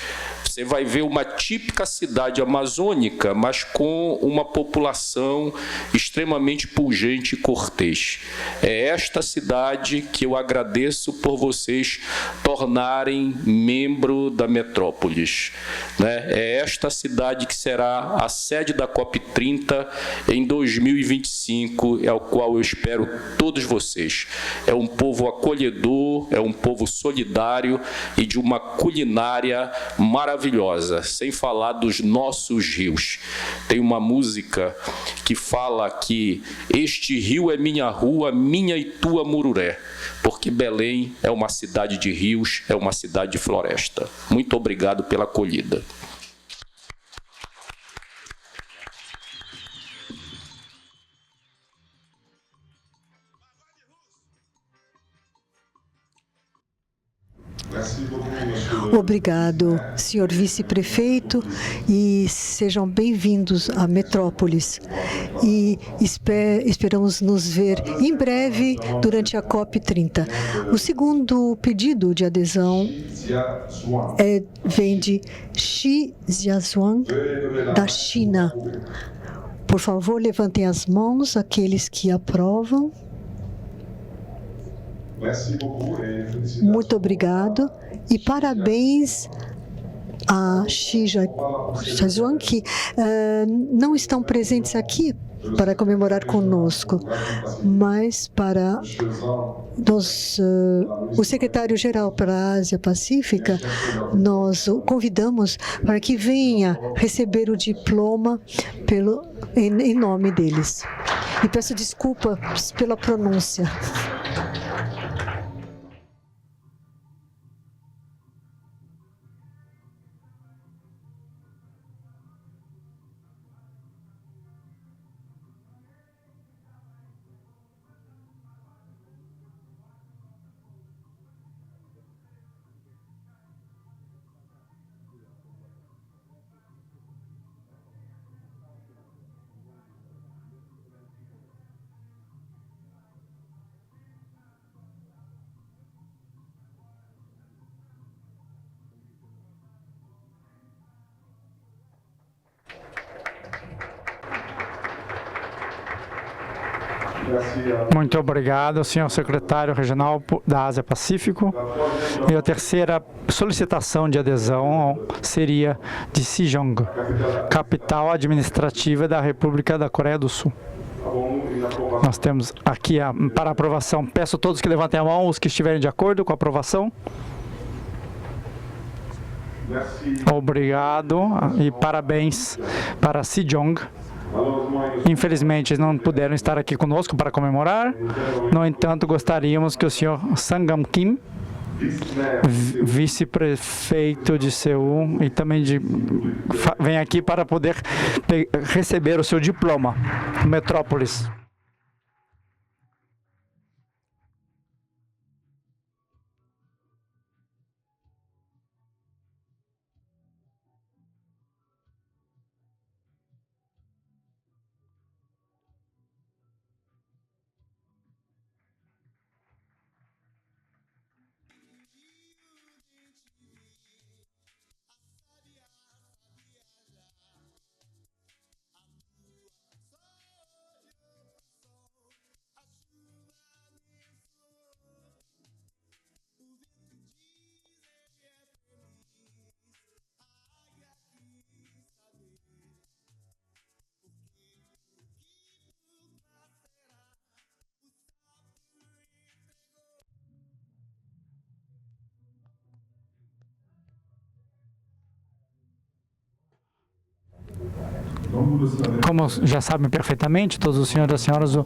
Você vai ver uma típica cidade amazônica, mas com uma população extremamente pujante e cortês. É esta cidade que eu agradeço por vocês tornarem membro da Metrópolis, né? É esta cidade que será a sede da COP30 em 2025, ao qual eu espero todos vocês. É um povo acolhedor, é um povo solidário e de uma culinária maravilhosa, sem falar dos nossos rios. Tem uma música que fala que este rio é minha rua, minha e tua Mururé, porque Belém é uma cidade de rios, é uma cidade de floresta. Muito obrigado pela acolhida. Obrigado, senhor vice-prefeito, e sejam bem-vindos à Metrópolis. E esperamos nos ver em breve durante a COP30. O segundo pedido de adesão vem de Xi Jiazhuang, da China. Por favor, levantem as mãos aqueles que aprovam. Muito obrigado e parabéns a Xi Jiazhuang, que não estão presentes aqui para comemorar conosco, mas para o secretário-geral para a Ásia Pacífica, nós o convidamos para que venha receber o diploma em nome deles. E peço desculpas pela pronúncia. Muito obrigado, senhor secretário regional da Ásia-Pacífico. E a terceira solicitação de adesão seria de Sejong, capital administrativa da República da Coreia do Sul. Nós temos aqui para aprovação. Peço a todos que levantem a mão, os que estiverem de acordo com a aprovação. Obrigado e parabéns para Sejong. Infelizmente, não puderam estar aqui conosco para comemorar. No entanto, gostaríamos que o senhor Sangam Kim, vice-prefeito de Seul, e também venha aqui para poder receber o seu diploma, Metrópolis. Como já sabem perfeitamente, todos os senhores e as senhoras, o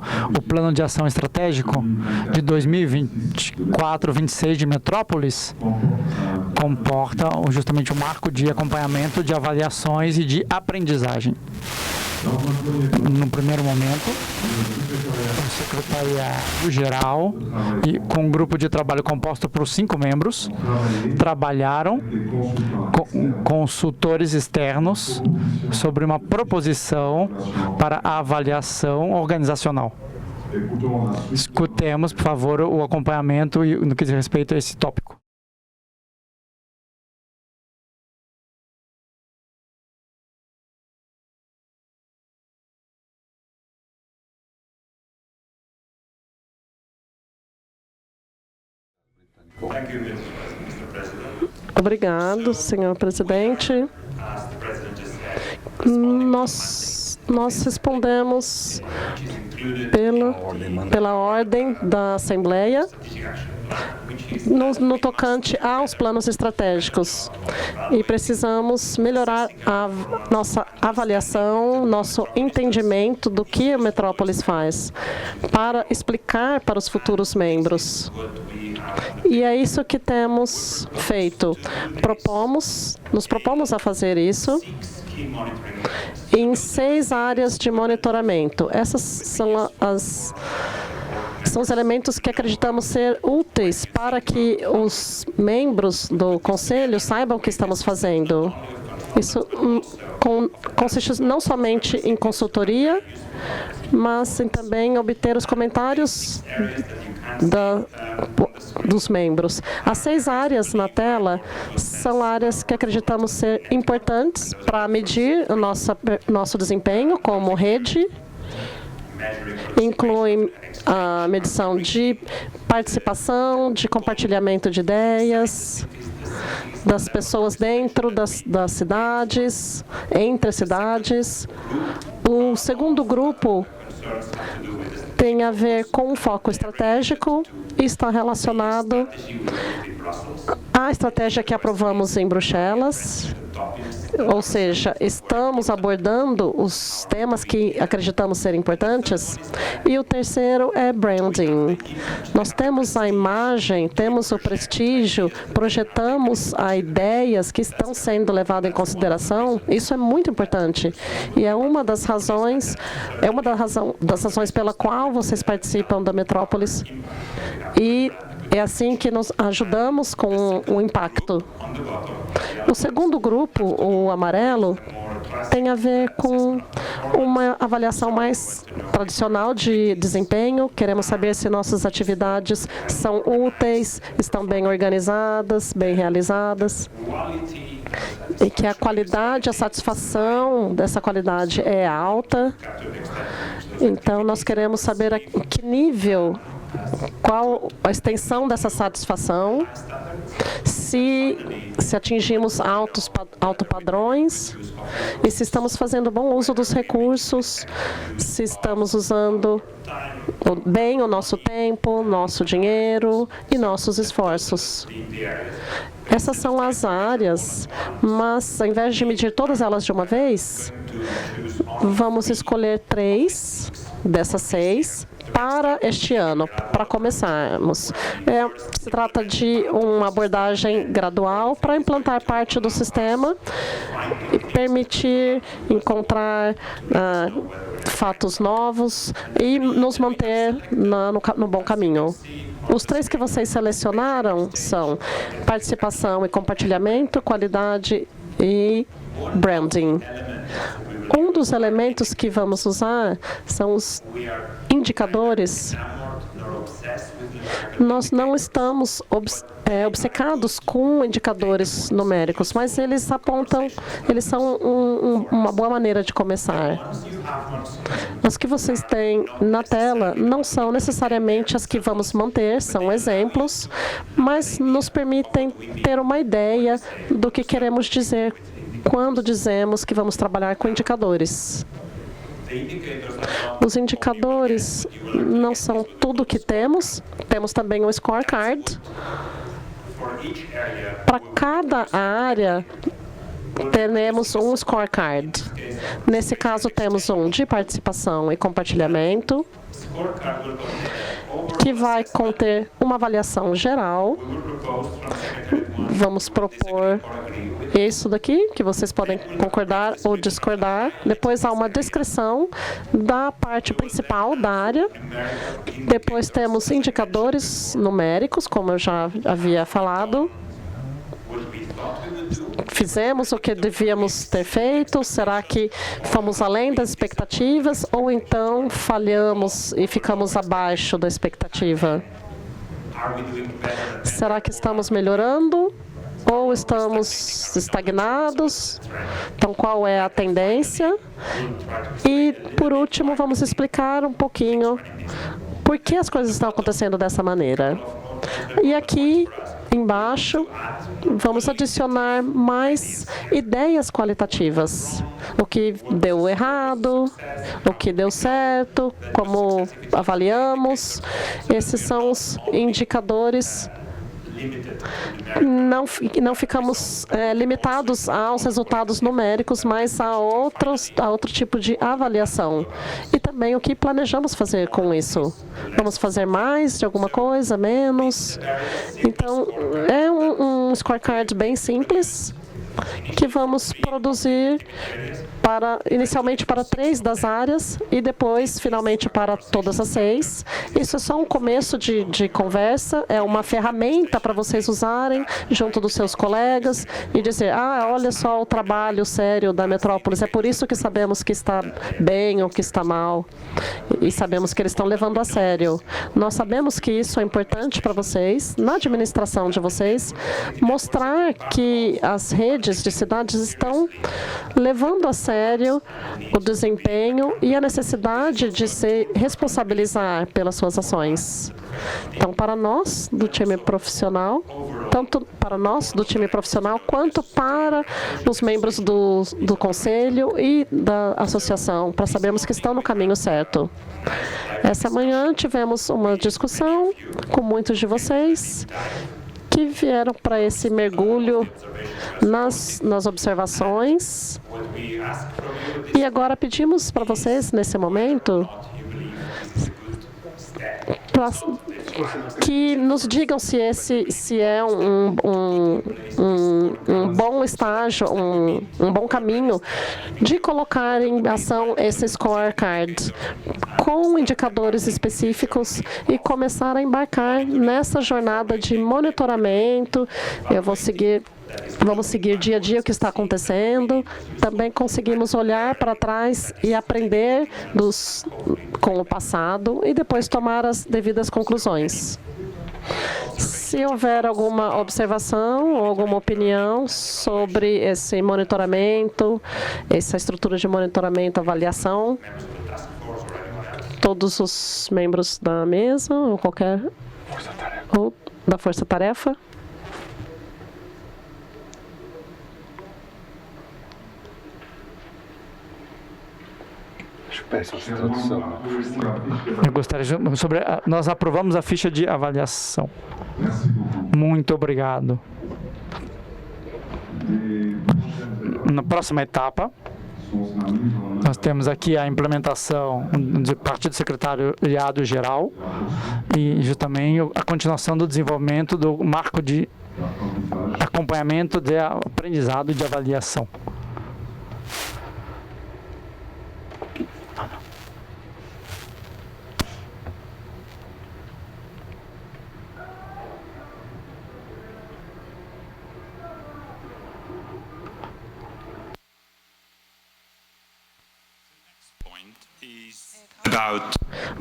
plano de ação estratégico de 2024-26 de Metrópolis comporta justamente o marco de acompanhamento, de avaliações e de aprendizagem. No primeiro momento, o secretariado-geral, e com um grupo de trabalho composto por 5 membros, trabalharam com consultores externos sobre uma proposição para a avaliação organizacional. Escutemos, por favor, o acompanhamento no que diz respeito a esse tópico. Obrigado, senhor presidente. Nós respondemos pela ordem da Assembleia no tocante aos planos estratégicos. E precisamos melhorar a nossa avaliação, nosso entendimento do que a Metrópolis faz, para explicar para os futuros membros. E é isso que temos feito. Nos propomos a fazer isso em 6 áreas de monitoramento. Essas são os elementos que acreditamos ser úteis para que os membros do Conselho saibam o que estamos fazendo. Isso consiste não somente em consultoria, mas em também obter os comentários dos membros. As 6 áreas na tela são áreas que acreditamos ser importantes para medir o nosso desempenho como rede. Incluem a medição de participação, de compartilhamento de ideias, das pessoas dentro das cidades, entre cidades. O segundo grupo tem a ver com o foco estratégico e está relacionado à estratégia que aprovamos em Bruxelas, ou seja, estamos abordando os temas que acreditamos ser importantes. E o terceiro é branding. Nós temos a imagem, temos o prestígio, projetamos as ideias que estão sendo levadas em consideração. Isso é muito importante. E é uma das razões, das razões pela qual vocês participam da Metrópolis. E é assim que nos ajudamos com o impacto. O segundo grupo, o amarelo, tem a ver com uma avaliação mais tradicional de desempenho. Queremos saber se nossas atividades são úteis, estão bem organizadas, bem realizadas. e que a qualidade, a satisfação dessa qualidade é alta. Então, nós queremos saber a que nível, qual a extensão dessa satisfação, se atingimos altos padrões e se estamos fazendo bom uso dos recursos, se estamos usando bem o nosso tempo, nosso dinheiro e nossos esforços. Essas são as áreas, mas ao invés de medir todas elas de uma vez, vamos escolher 3 dessas 6 para este ano, para começarmos. Se trata de uma abordagem gradual para implantar parte do sistema e permitir encontrar fatos novos e nos manter no bom caminho. Os 3 que vocês selecionaram são participação e compartilhamento, qualidade e branding. Um dos elementos que vamos usar são os indicadores. Nós não estamos obcecados com indicadores numéricos, mas eles apontam, eles são uma boa maneira de começar. As que vocês têm na tela não são necessariamente as que vamos manter, são exemplos, mas nos permitem ter uma ideia do que queremos dizer quando dizemos que vamos trabalhar com indicadores. Os indicadores não são tudo o que temos também um scorecard. Para cada área, teremos um scorecard. Nesse caso, temos um de participação e compartilhamento, que vai conter uma avaliação geral. Vamos propor isso daqui, que vocês podem concordar ou discordar. Depois há uma descrição da parte principal da área. Depois temos indicadores numéricos, como eu já havia falado. Fizemos o que devíamos ter feito? Será que fomos além das expectativas? Ou então falhamos e ficamos abaixo da expectativa? Será que estamos melhorando? Ou estamos estagnados? Então, qual é a tendência? E, por último, vamos explicar um pouquinho por que as coisas estão acontecendo dessa maneira. E aqui embaixo, vamos adicionar mais ideias qualitativas. O que deu errado, o que deu certo, como avaliamos. Esses são os indicadores. Não ficamos limitados aos resultados numéricos, mas a outro tipo de avaliação. E também o que planejamos fazer com isso. Vamos fazer mais de alguma coisa, menos? Então, é um scorecard bem simples, que vamos produzir inicialmente para 3 das áreas e depois, finalmente, para todas as 6. Isso é só um começo de conversa, é uma ferramenta para vocês usarem junto dos seus colegas e dizer, olha só o trabalho sério da Metrópolis, é por isso que sabemos que está bem ou que está mal e sabemos que eles estão levando a sério. Nós sabemos que isso é importante para vocês, na administração de vocês, mostrar que as redes de cidades estão levando a sério o desempenho e a necessidade de se responsabilizar pelas suas ações. Então, para nós do time profissional, tanto para nós do time profissional, quanto para os membros do conselho e da associação, para sabermos que estão no caminho certo. Essa manhã tivemos uma discussão com muitos de vocês que vieram para esse mergulho nas observações. E agora pedimos para vocês, nesse momento, que nos digam se é um bom estágio, um bom caminho de colocar em ação esse scorecard com indicadores específicos e começar a embarcar nessa jornada de monitoramento. Vamos seguir dia a dia o que está acontecendo. Também conseguimos olhar para trás e aprender com o passado e depois tomar as devidas conclusões. Se houver alguma observação ou alguma opinião sobre esse monitoramento, essa estrutura de monitoramento, avaliação, todos os membros da mesa ou qualquer ou da força-tarefa. Eu gostaria de, nós aprovamos a ficha de avaliação. Muito obrigado. Na próxima etapa, nós temos aqui a implementação de parte do secretariado geral e também a continuação do desenvolvimento do marco de acompanhamento de aprendizado e de avaliação.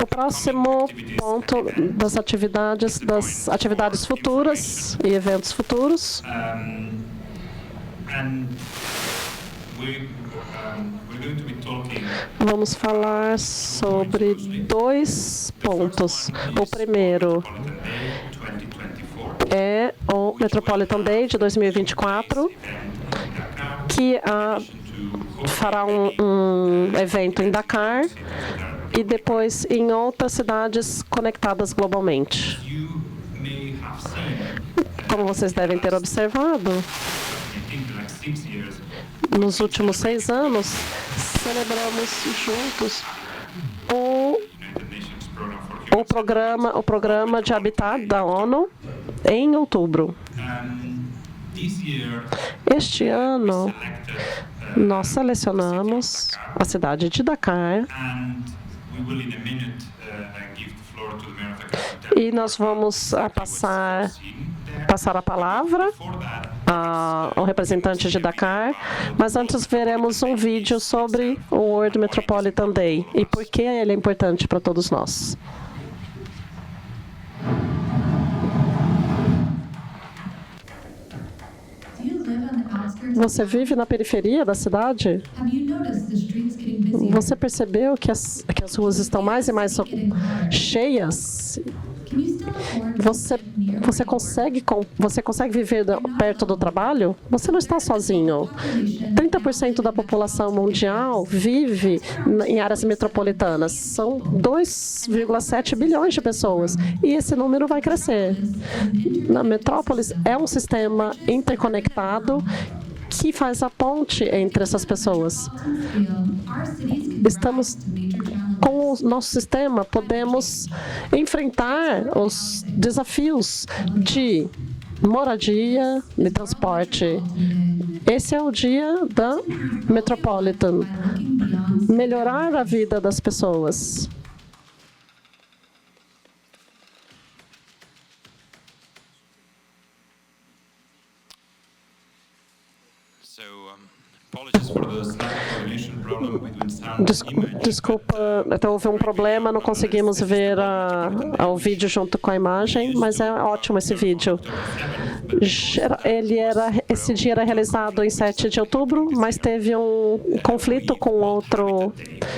O próximo ponto das atividades futuras e eventos futuros. Vamos falar sobre 2 pontos. O primeiro é o Metropolitan Day de 2024, que fará um evento em Dakar e depois em outras cidades conectadas globalmente. Como vocês devem ter observado, nos últimos 6 anos, celebramos juntos o programa de Habitat da ONU em outubro. Este ano, nós selecionamos a cidade de Dakar e nós vamos passar a palavra ao representante de Dakar, mas antes veremos um vídeo sobre o World Metropolitan Day e por que ele é importante para todos nós. Você vive na periferia da cidade? Você percebeu que as ruas estão mais e mais cheias? Você consegue viver perto do trabalho? Você não está sozinho. 30% da população mundial vive em áreas metropolitanas. São 2,7 bilhões de pessoas. E esse número vai crescer. Na metrópolis é um sistema interconectado que faz a ponte entre essas pessoas. Com o nosso sistema, podemos enfrentar os desafios de moradia e transporte. Esse é o dia da Metropolitan. Melhorar a vida das pessoas. Desculpa, então houve um problema, não conseguimos ver o vídeo junto com a imagem, mas é ótimo esse vídeo. Esse dia era realizado em 7 de outubro, mas teve um conflito com outro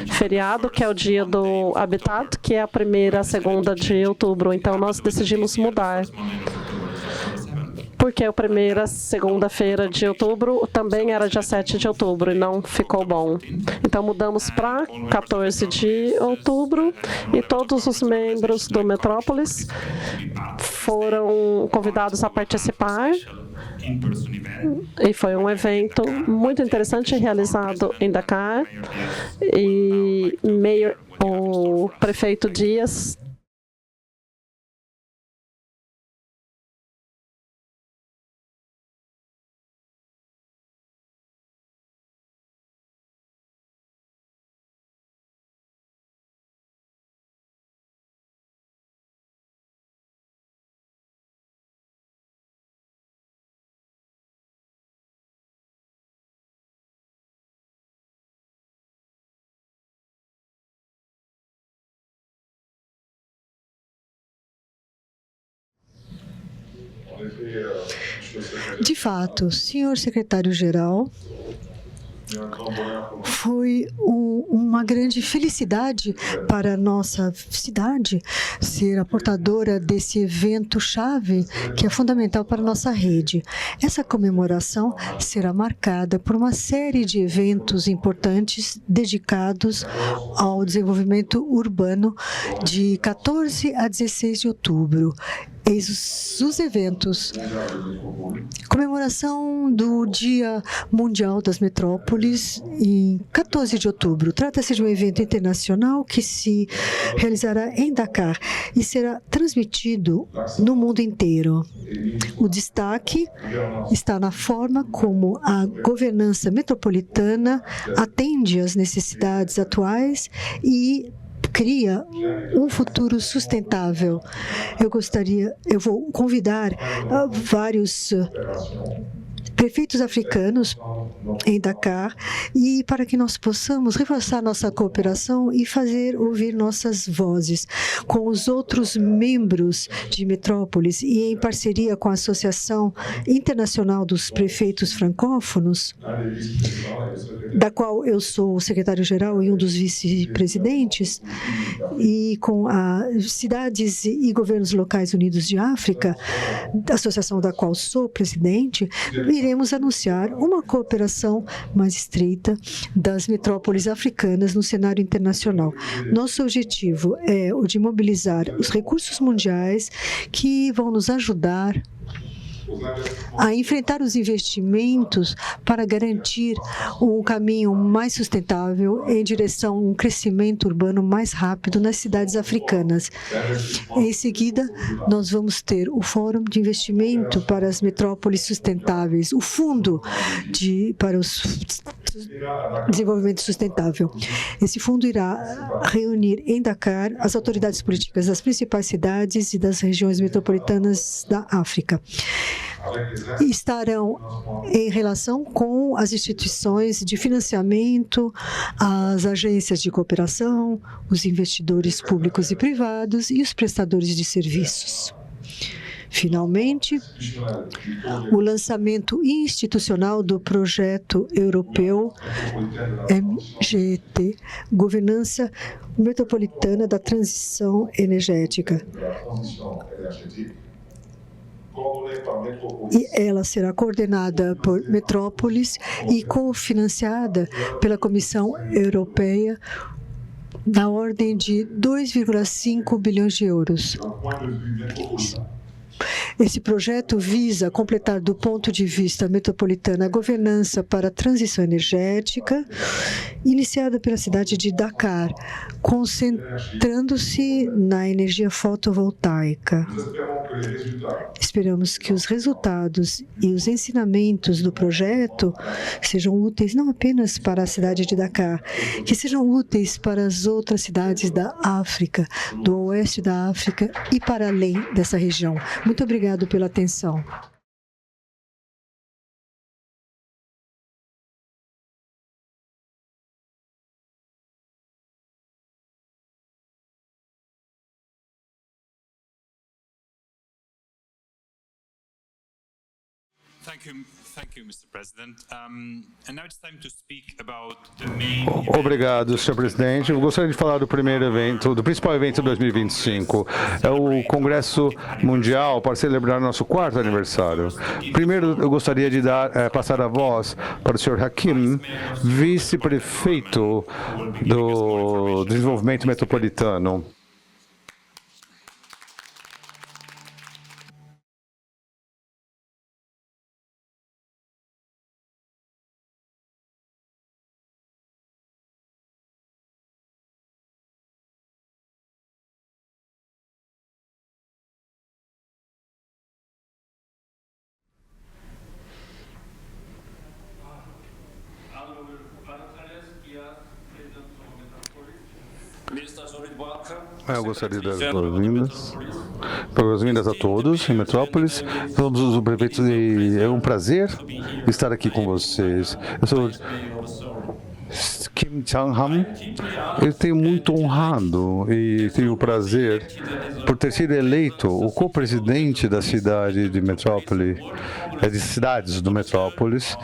feriado, que é o dia do Habitat, que é a primeira, a segunda de outubro. Então nós decidimos mudar. Porque a primeira segunda-feira de outubro também era dia 7 de outubro e não ficou bom. Então mudamos para 14 de outubro e todos os membros do Metrópolis foram convidados a participar. E foi um evento muito interessante realizado em Dakar. E o prefeito Dias De fato, senhor secretário-geral, foi uma grande felicidade para a nossa cidade ser a portadora desse evento-chave que é fundamental para a nossa rede. Essa comemoração será marcada por uma série de eventos importantes dedicados ao desenvolvimento urbano de 14 a 16 de outubro. Eis os eventos. Comemoração do Dia Mundial das Metrópoles, em 14 de outubro. Trata-se de um evento internacional que se realizará em Dakar e será transmitido no mundo inteiro. O destaque está na forma como a governança metropolitana atende às necessidades atuais e cria um futuro sustentável. Eu vou convidar vários prefeitos africanos em Dakar e para que nós possamos reforçar nossa cooperação e fazer ouvir nossas vozes com os outros membros de metrópoles e em parceria com a Associação Internacional dos Prefeitos Francófonos, da qual eu sou o secretário-geral e um dos vice-presidentes, e com as Cidades e Governos Locais Unidos de África, associação da qual sou presidente, iremos anunciar uma cooperação mais estreita das metrópoles africanas no cenário internacional. Nosso objetivo é o de mobilizar os recursos mundiais que vão nos ajudar a enfrentar os investimentos para garantir um caminho mais sustentável em direção a um crescimento urbano mais rápido nas cidades africanas. Em seguida, nós vamos ter o Fórum de Investimento para as Metrópoles Sustentáveis, o Fundo para o Desenvolvimento Sustentável. Esse fundo irá reunir em Dakar as autoridades políticas das principais cidades e das regiões metropolitanas da África. Estarão em relação com as instituições de financiamento, as agências de cooperação, os investidores públicos e privados e os prestadores de serviços. Finalmente, o lançamento institucional do projeto europeu MGT, Governança Metropolitana da Transição Energética. E ela será coordenada por metrópoles e cofinanciada pela Comissão Europeia na ordem de 2,5 bilhões de euros. Esse projeto visa completar, do ponto de vista metropolitano, a governança para a transição energética, iniciada pela cidade de Dakar, concentrando-se na energia fotovoltaica. Esperamos que os resultados e os ensinamentos do projeto sejam úteis não apenas para a cidade de Dakar, que sejam úteis para as outras cidades da África, do oeste da África e para além dessa região. Muito obrigado pela atenção. Obrigado, senhor presidente. Eu gostaria de falar do primeiro evento, do principal evento de 2025. É o Congresso Mundial para celebrar nosso 4º aniversário. Primeiro, eu gostaria de passar a voz para o senhor Hakim, vice-prefeito do Desenvolvimento Metropolitano. Eu gostaria de dar as boas-vindas a todos em Metrópolis, todos os prefeitos, e é um prazer estar aqui com vocês. Eu sou Kim Changham. Eu tenho muito honrado e tenho o prazer por ter sido eleito o co-presidente da cidade de Metrópole, de cidades do Metrópolis,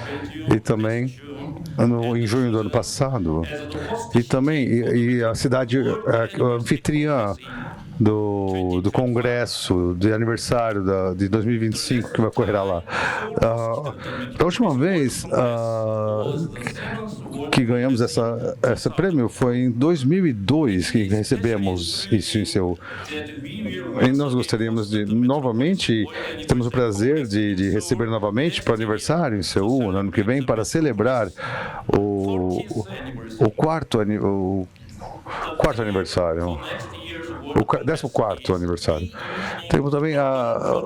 e também em junho do ano passado, e também a cidade anfitriã do congresso de aniversário de 2025 que vai ocorrer lá. A última vez que ganhamos esse prêmio foi em 2002 que recebemos isso em Seul. E nós gostaríamos de novamente, temos o prazer de receber novamente para o aniversário em Seul no ano que vem para celebrar o quarto aniversário. O 14º aniversário. Temos também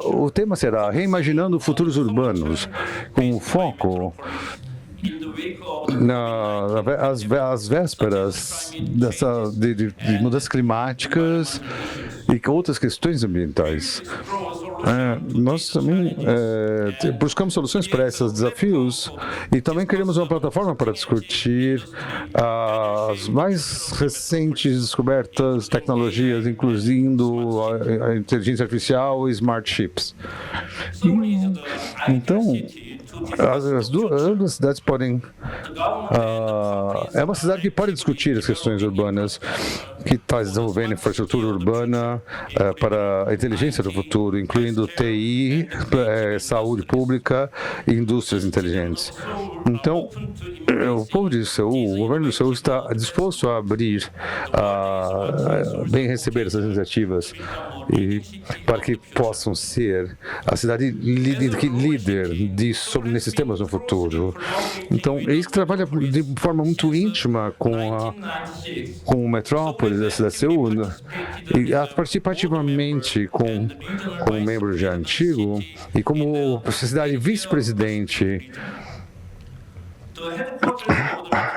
o tema será Reimaginando Futuros Urbanos, com foco às vésperas de mudanças climáticas e outras questões ambientais. Nós também buscamos soluções para esses desafios e também queremos uma plataforma para discutir as mais recentes descobertas, tecnologias, incluindo a inteligência artificial e smart chips. Então, as duas cidades podem... é uma cidade que pode discutir as questões urbanas, que está desenvolvendo infraestrutura urbana para a inteligência do futuro, incluindo TI, saúde pública e indústrias inteligentes. Então, o povo de Seul, o governo de Seul está disposto a abrir, bem receber essas iniciativas e para que possam ser a cidade líder nesses temas no futuro. Então, é isso que trabalha de forma muito íntima com o Metrópole da cidade de Seul e participativamente com um membro já antigo e como cidade vice-presidente.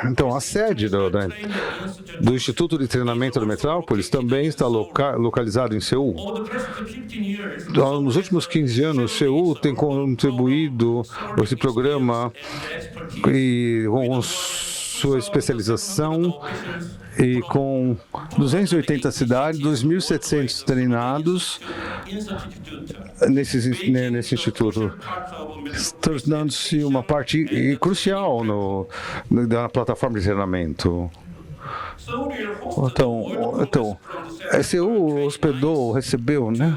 Então, a sede do Instituto de Treinamento do Metrópolis também está localizado em Seul. Nos últimos 15 anos, Seul tem contribuído com esse programa e com sua especialização e com 280 cidades, 2.700 treinados nesse instituto, tornando-se uma parte crucial da plataforma de treinamento. Então, Seul recebeu, né,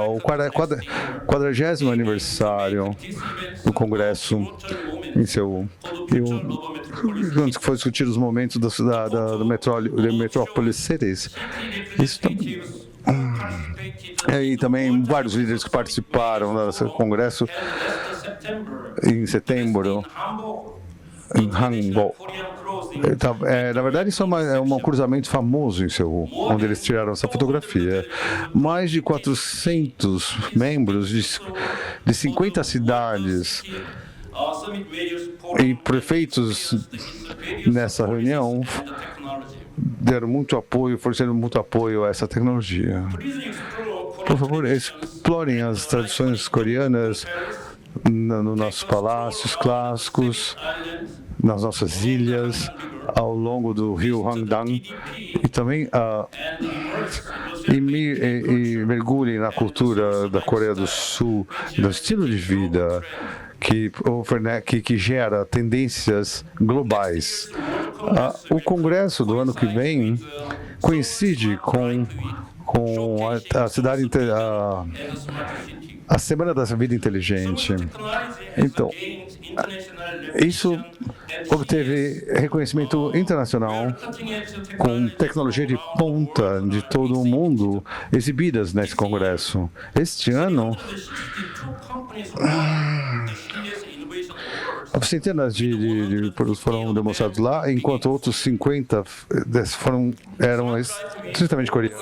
o 40º aniversário do Congresso em Seul. Quando foi discutido os momentos do Metropolis Cities, isso também. E também vários líderes que participaram desse congresso em setembro em Hanbo. Na verdade, isso é um cruzamento famoso em Seul, onde eles tiraram essa fotografia. Mais de 400 membros de 50 cidades e prefeitos nessa reunião deram muito apoio, forneceram muito apoio a essa tecnologia. Por favor, explorem as tradições coreanas nos nossos palácios clássicos, nas nossas ilhas, ao longo do rio Hangdang, e também mergulhem na cultura da Coreia do Sul, do estilo de vida que gera tendências globais. O congresso do ano que vem coincide com a cidade a Semana da Vida Inteligente. Então, isso obteve reconhecimento internacional com tecnologia de ponta de todo o mundo exibidas nesse congresso. Este ano, centenas de produtos foram demonstrados lá, enquanto outros 50 eram estritamente coreanos.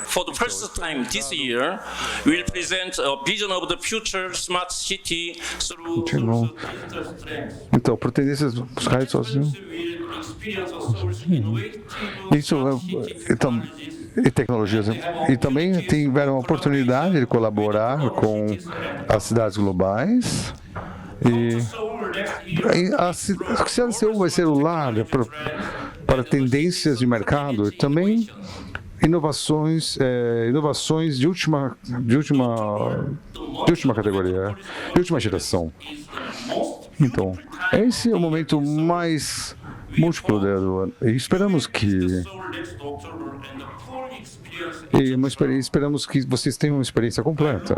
For the first time this year, we will present a vision of the future smart city through então, por tendências buscar sozinho. Isso então, e tecnologias. E também tiveram a oportunidade de colaborar com as cidades globais. E se a LCU vai ser o lar para tendências de mercado e também inovações de última categoria, de última geração. Então, esse é o momento mais múltiplo do ano. E esperamos que vocês tenham uma experiência completa.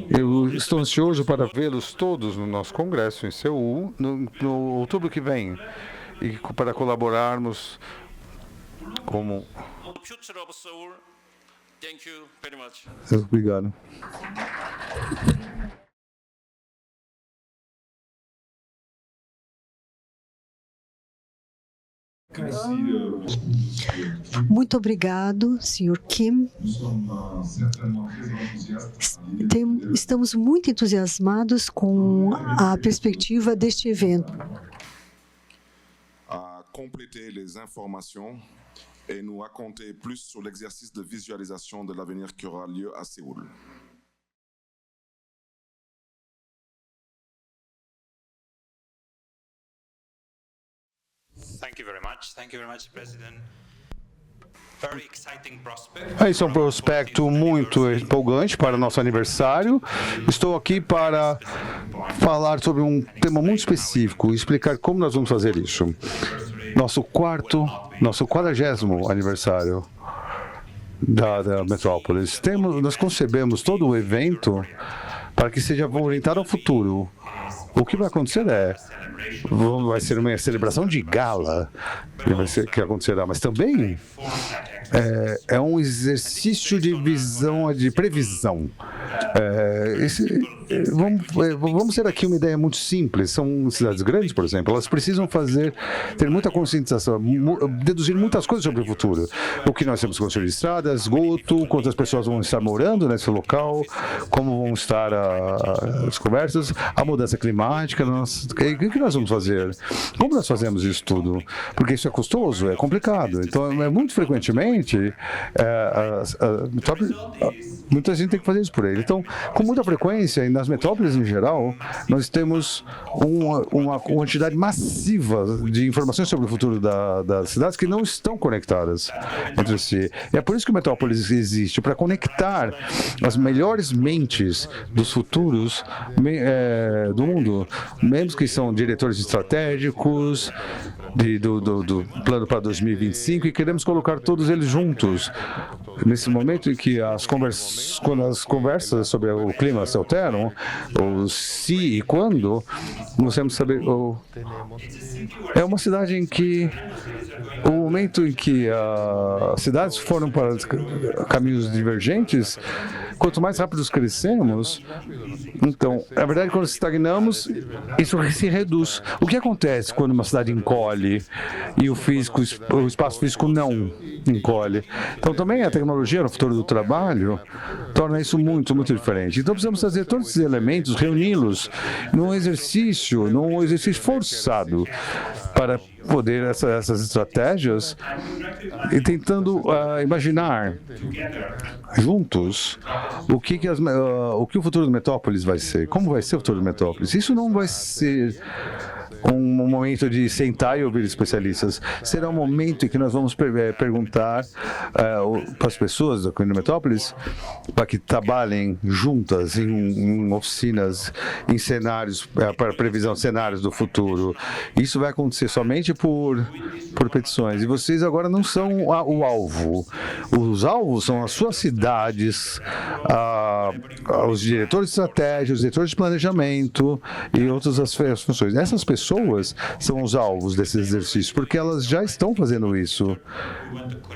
Eu estou ansioso para vê-los todos no nosso congresso em Seul, no outubro que vem, e para colaborarmos como... Obrigado. Muito obrigado, Sr. Kim. Estamos muito entusiasmados com a perspectiva deste evento. Compléter les informations et nous raconter plus sur l'exercice de visualisation de l'avenir qui aura lieu à Séoul. Thank you very much, President. Very exciting prospect. Esse é um prospecto muito empolgante para o nosso aniversário. Estou aqui para falar sobre um tema muito específico e explicar como nós vamos fazer isso. Nosso 40º aniversário da Metrópolis. Nós concebemos todo o evento para que seja orientado ao futuro. O que vai acontecer vai ser uma celebração de gala que acontecerá, mas também é um exercício de visão, de previsão. Vamos ter aqui uma ideia muito simples. São cidades grandes, por exemplo, elas precisam ter muita conscientização, deduzir muitas coisas sobre o futuro. O que nós temos que construir estradas, esgoto, quantas pessoas vão estar morando nesse local, como vão estar as conversas, a mudança climática. O que nós vamos fazer? Como nós fazemos isso tudo? Porque isso é custoso, é complicado. Então, muito frequentemente, muita gente tem que fazer isso por ele. Então, com muita frequência, e nas metrópoles em geral, nós temos uma quantidade massiva de informações sobre o futuro das cidades que não estão conectadas entre si. E é por isso que o Metrópolis existe, para conectar as melhores mentes dos futuros do mundo, membros que são diretores estratégicos do plano para 2025, e queremos colocar todos eles juntos. Nesse momento em que quando as conversas sobre o clima se alteram, ou se e quando, nós temos que saber. É uma cidade em que o momento em que as cidades foram para caminhos divergentes, quanto mais rápido crescemos, então, na verdade, quando estagnamos, isso se reduz. O que acontece quando uma cidade encolhe e o espaço físico não encolhe? Então, também a tecnologia no futuro do trabalho torna isso muito, muito diferente. Então, precisamos fazer todos esses elementos, reuni-los num exercício forçado para poder essas estratégias e tentando imaginar juntos o que o futuro do Metrópolis vai ser, como vai ser o futuro do Metrópolis. Isso não vai ser um momento de sentar e ouvir especialistas. Será um momento em que nós vamos perguntar para as pessoas aqui no Metrópolis para que trabalhem juntas em oficinas, em cenários, para previsão de cenários do futuro. Isso vai acontecer somente por petições. E vocês agora não são o alvo. Os alvos são as suas cidades, os diretores de estratégia, os diretores de planejamento e outras funções. Essas pessoas são os alvos desse exercício, porque elas já estão fazendo isso.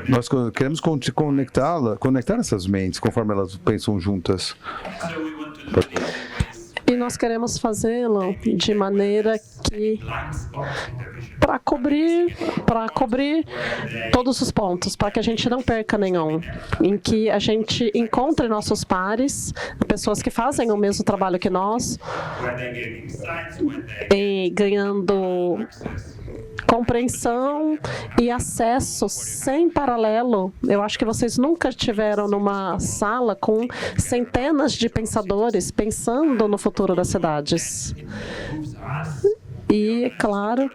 Nós queremos conectar essas mentes conforme elas pensam juntas. E nós queremos fazê-lo de maneira que para cobrir todos os pontos, para que a gente não perca nenhum, em que a gente encontre nossos pares, pessoas que fazem o mesmo trabalho que nós, e ganhando compreensão e acesso sem paralelo. Eu acho que vocês nunca estiveram numa sala com centenas de pensadores pensando no futuro das cidades. E, claro,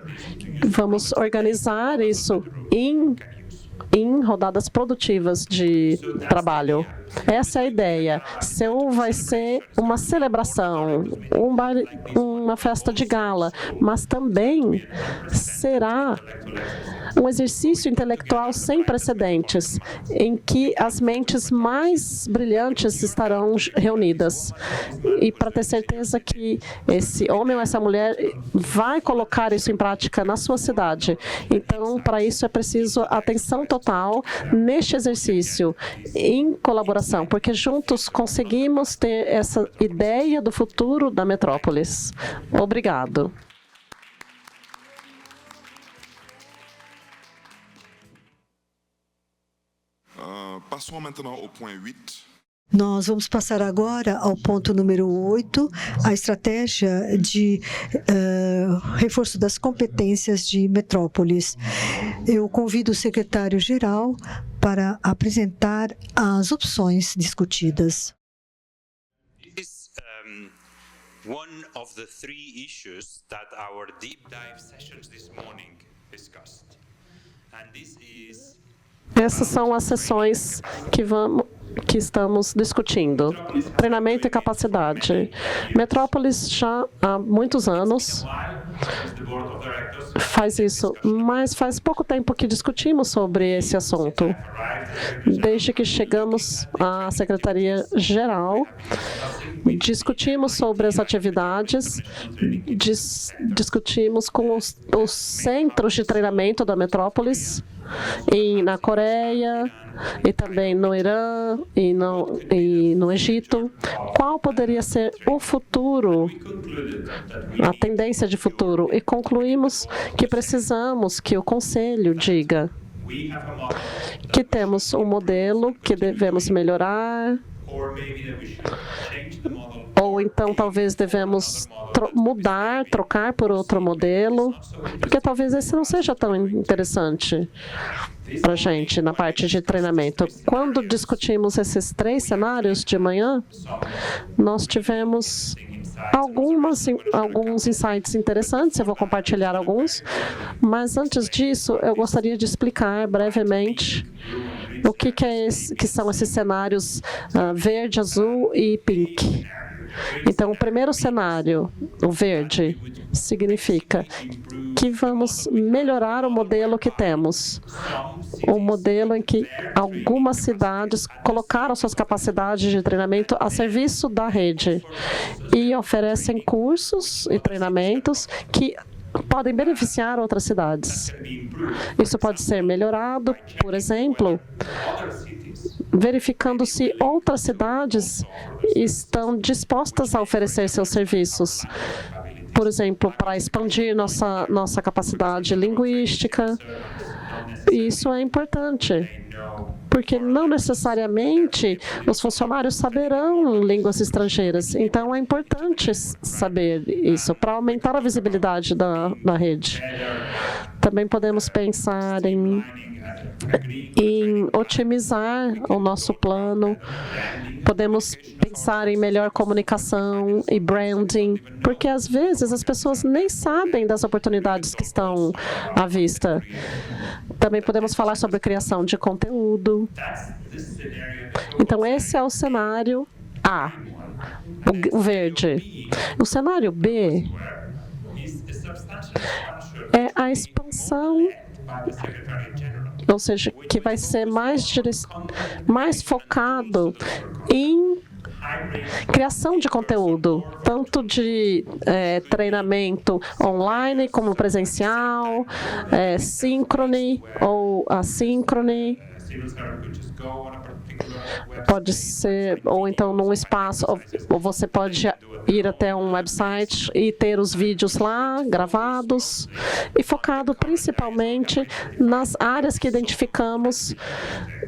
vamos organizar isso em rodadas produtivas de trabalho. Essa é a ideia. Seul vai ser uma celebração, uma festa de gala, mas também será um exercício intelectual sem precedentes, em que as mentes mais brilhantes estarão reunidas. E para ter certeza que esse homem ou essa mulher vai colocar isso em prática na sua cidade. Então, para isso é preciso atenção total neste exercício, em colaboração, porque juntos conseguimos ter essa ideia do futuro da metrópolis. Obrigado. Passons maintenant au point 8. Nós vamos passar agora ao ponto número 8, a estratégia de reforço das competências de metrópoles. Eu convido o secretário-geral para apresentar as opções discutidas. One of the three issues that our deep dive sessions this morning discussed. And this is Essas são as sessões que estamos discutindo. Treinamento e capacidade. Metrópolis já há muitos anos faz isso, mas faz pouco tempo que discutimos sobre esse assunto. Desde que chegamos à Secretaria-Geral, discutimos sobre as atividades, discutimos com os centros de treinamento da Metrópolis, na Coreia, e também no Irã e no Egito. Qual poderia ser o futuro, a tendência de futuro? E concluímos que precisamos que o Conselho diga que temos um modelo que devemos melhorar, ou então talvez devemos trocar por outro modelo, porque talvez esse não seja tão interessante para a gente na parte de treinamento. Quando discutimos esses 3 cenários de manhã, nós tivemos alguns insights interessantes, eu vou compartilhar alguns, mas antes disso eu gostaria de explicar brevemente o que são esses cenários verde, azul e pink. Então, o primeiro cenário, o verde, significa que vamos melhorar o modelo que temos. O modelo em que algumas cidades colocaram suas capacidades de treinamento a serviço da rede e oferecem cursos e treinamentos que podem beneficiar outras cidades. Isso pode ser melhorado, por exemplo, verificando se outras cidades estão dispostas a oferecer seus serviços. Por exemplo, para expandir nossa capacidade linguística. Isso é importante, porque não necessariamente os funcionários saberão línguas estrangeiras. Então, é importante saber isso para aumentar a visibilidade da rede. Também podemos pensar em otimizar o nosso plano. Podemos pensar em melhor comunicação e branding, porque às vezes as pessoas nem sabem das oportunidades que estão à vista. Também podemos falar sobre a criação de conteúdo. Então, esse é o cenário A, o verde. O cenário B é a expansão, ou seja, que vai ser mais focado em criação de conteúdo, tanto de treinamento online como presencial, síncrone ou assíncrone. Pode ser, ou então num espaço, ou você pode ir até um website e ter os vídeos lá gravados e focado principalmente nas áreas que identificamos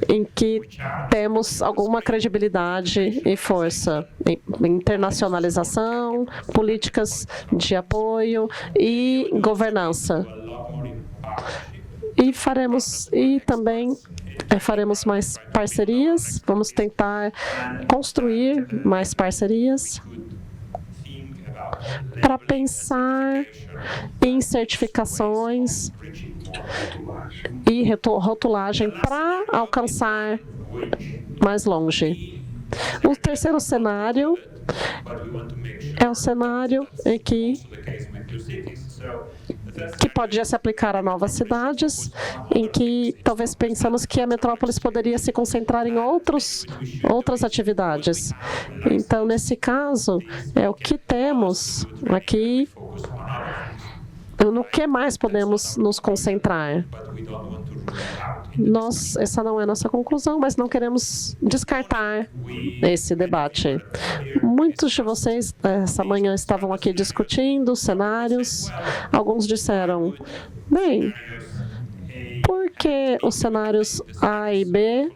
em que temos alguma credibilidade e força. Internacionalização, políticas de apoio e governança. E também faremos mais parcerias, vamos tentar construir mais parcerias para pensar em certificações e rotulagem para alcançar mais longe. O terceiro cenário é um cenário em que pode já se aplicar a novas cidades, em que talvez pensamos que a metrópolis poderia se concentrar em outras atividades. Então, nesse caso, é o que temos aqui, no que mais podemos nos concentrar. Essa não é a nossa conclusão, mas não queremos descartar esse debate. Muitos de vocês, essa manhã, estavam aqui discutindo cenários. Alguns disseram, bem, por que os cenários A e B?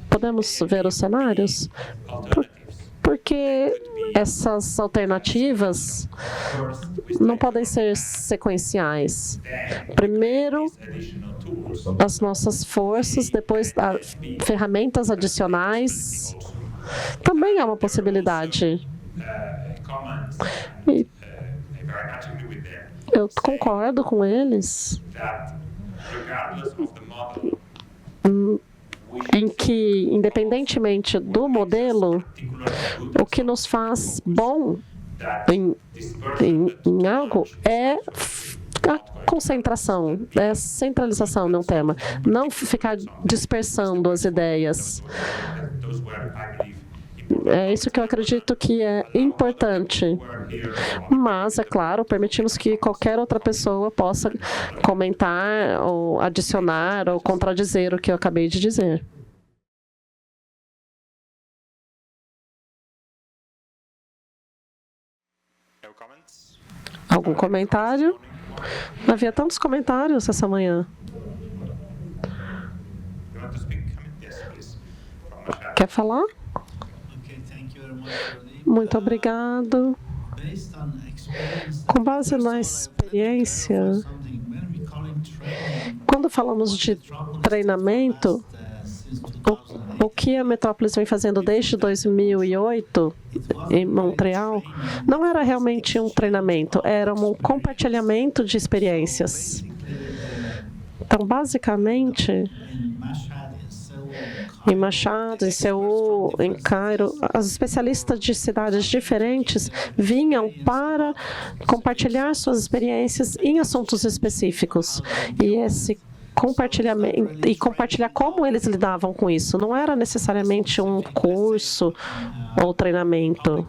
Podemos ver os cenários? Porque essas alternativas não podem ser sequenciais. Primeiro, as nossas forças, depois ferramentas adicionais. Também é uma possibilidade. E eu concordo com eles em que, independentemente do modelo, o que nos faz bom em algo é a concentração, é a centralização de um tema, não ficar dispersando as ideias. É isso que eu acredito que é importante. Mas, é claro, permitimos que qualquer outra pessoa possa comentar, ou adicionar, ou contradizer o que eu acabei de dizer. Algum comentário? Havia tantos comentários essa manhã. Quer falar? Muito obrigado. Com base na experiência, quando falamos de treinamento, o que a Metrópolis vem fazendo desde 2008 em Montreal não era realmente um treinamento, era um compartilhamento de experiências. Então, basicamente, em Machado, em Seul, em Cairo, os especialistas de cidades diferentes vinham para compartilhar suas experiências em assuntos específicos. E esse compartilhamento, e compartilhar como eles lidavam com isso. Não era necessariamente um curso ou treinamento.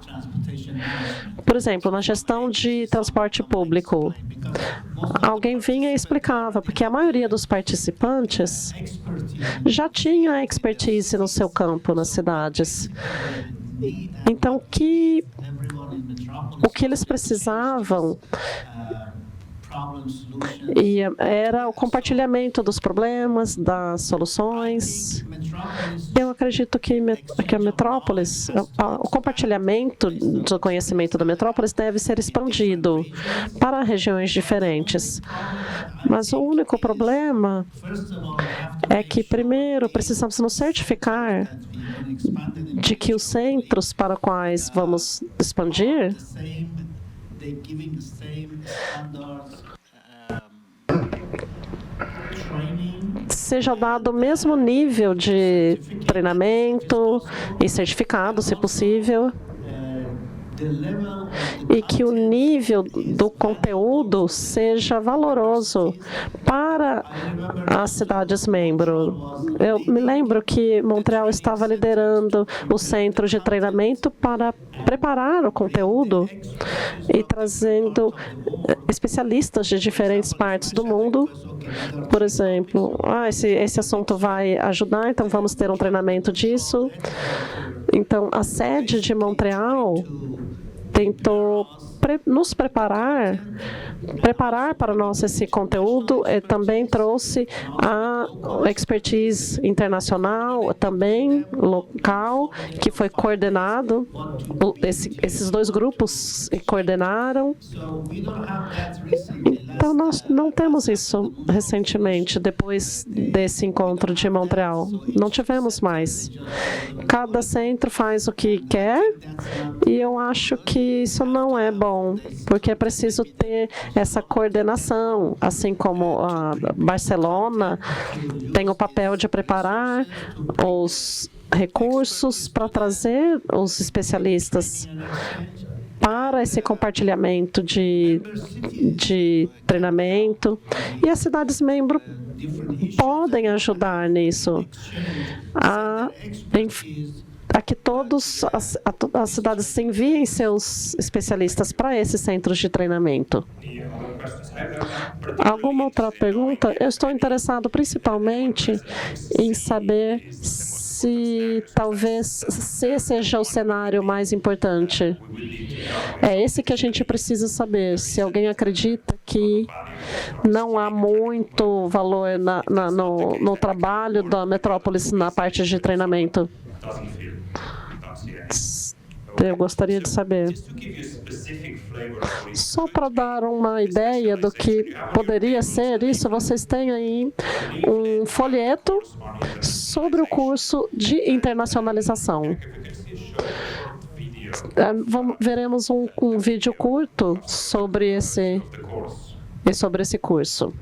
Por exemplo, na gestão de transporte público, alguém vinha e explicava, porque a maioria dos participantes já tinha expertise no seu campo, nas cidades. Então, o que eles precisavam era o compartilhamento dos problemas, das soluções. Eu acredito que a Metrópolis, o compartilhamento do conhecimento da Metrópolis deve ser expandido para regiões diferentes. Mas o único problema é que, primeiro, precisamos nos certificar de que os centros para os quais vamos expandir seja dado o mesmo nível de treinamento e certificado, se possível, e que o nível do conteúdo seja valoroso para as cidades membros. Eu me lembro que Montreal estava liderando o centro de treinamento para preparar o conteúdo e trazendo especialistas de diferentes partes do mundo. Por exemplo, esse assunto vai ajudar, então vamos ter um treinamento disso. Então, a sede de Montreal tentou nos preparar para nós esse conteúdo também trouxe a expertise internacional, também local, que foi coordenado, esses dois grupos coordenaram. Então, nós não temos isso recentemente, depois desse encontro de Montreal. Não tivemos mais. Cada centro faz o que quer e eu acho que isso não é bom, porque é preciso ter essa coordenação, assim como a Barcelona tem o papel de preparar os recursos para trazer os especialistas para esse compartilhamento de treinamento, e as cidades-membros podem ajudar nisso, a que todas as cidades enviem seus especialistas para esses centros de treinamento. Alguma outra pergunta? Eu estou interessado principalmente em saber se talvez esse seja o cenário mais importante. É esse que a gente precisa saber. Se alguém acredita que não há muito valor no trabalho da Metrópolis na parte de treinamento. Eu gostaria de saber. Só para dar uma ideia do que poderia ser isso, vocês têm aí um folheto sobre o curso de internacionalização. Veremos um vídeo curto sobre esse curso.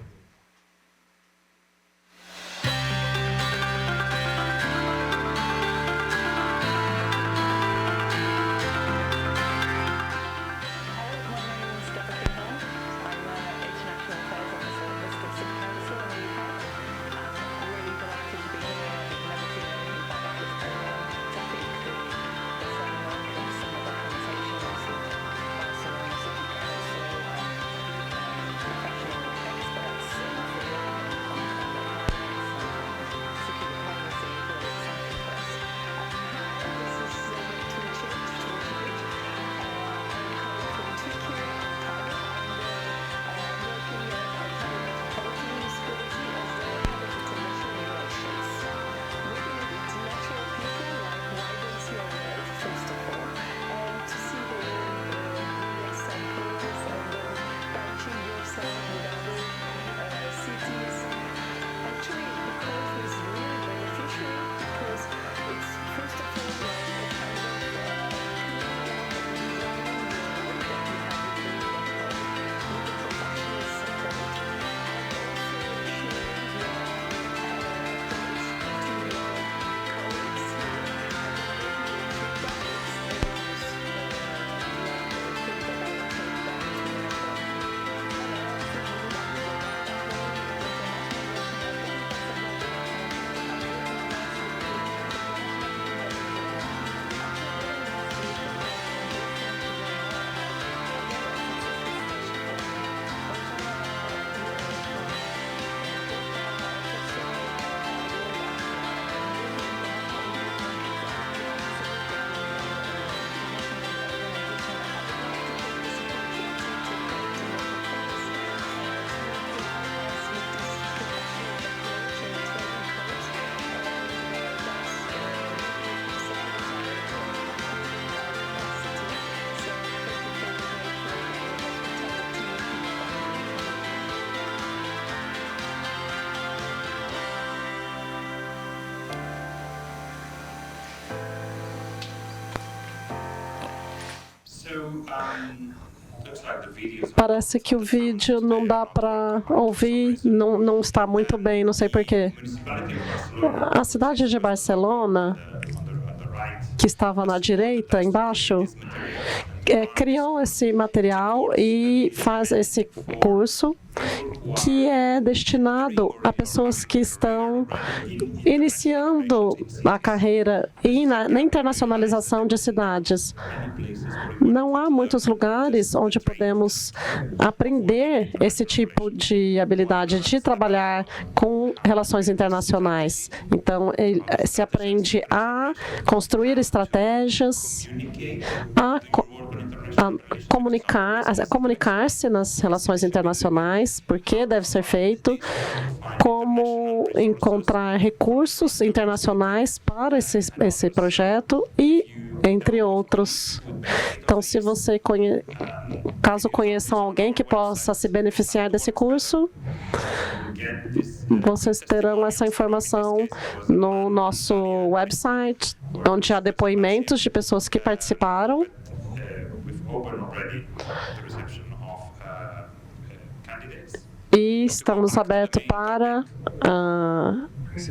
Parece que o vídeo não dá para ouvir, não está muito bem, não sei porquê. A cidade de Barcelona, que estava na direita, embaixo, criou esse material e faz esse curso que é destinado a pessoas que estão iniciando a carreira e na internacionalização de cidades. Não há muitos lugares onde podemos aprender esse tipo de habilidade de trabalhar com relações internacionais. Então, se aprende a construir estratégias, a comunicar-se nas relações internacionais, por que deve ser feito, como encontrar recursos internacionais para esse projeto e entre outros. Então, se você caso conheçam alguém que possa se beneficiar desse curso, vocês terão essa informação no nosso website, onde há depoimentos de pessoas que participaram. E estamos abertos para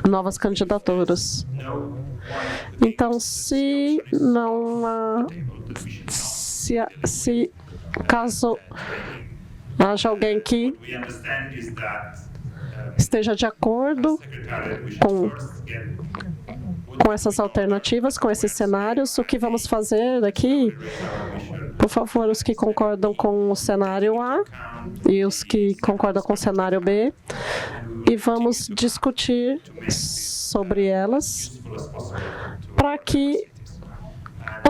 novas candidaturas. Então, se caso haja alguém que esteja de acordo com essas alternativas, com esses cenários, o que vamos fazer aqui? Por favor, os que concordam com o cenário A e os que concordam com o cenário B, e vamos discutir sobre elas para que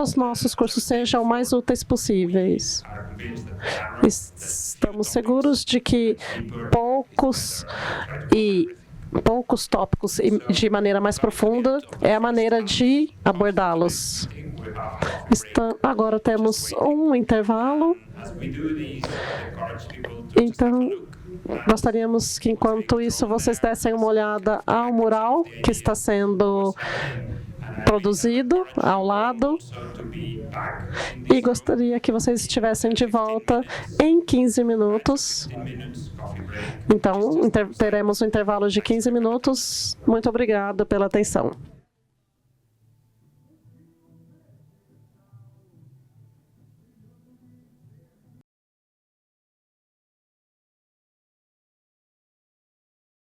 os nossos cursos sejam o mais úteis possíveis. Estamos seguros de que poucos tópicos e de maneira mais profunda é a maneira de abordá-los. Agora temos um intervalo. Então, gostaríamos que, enquanto isso, vocês dessem uma olhada ao mural que está sendo produzido ao lado. E gostaria que vocês estivessem de volta em 15 minutos. Então, teremos um intervalo de 15 minutos. Muito obrigada pela atenção.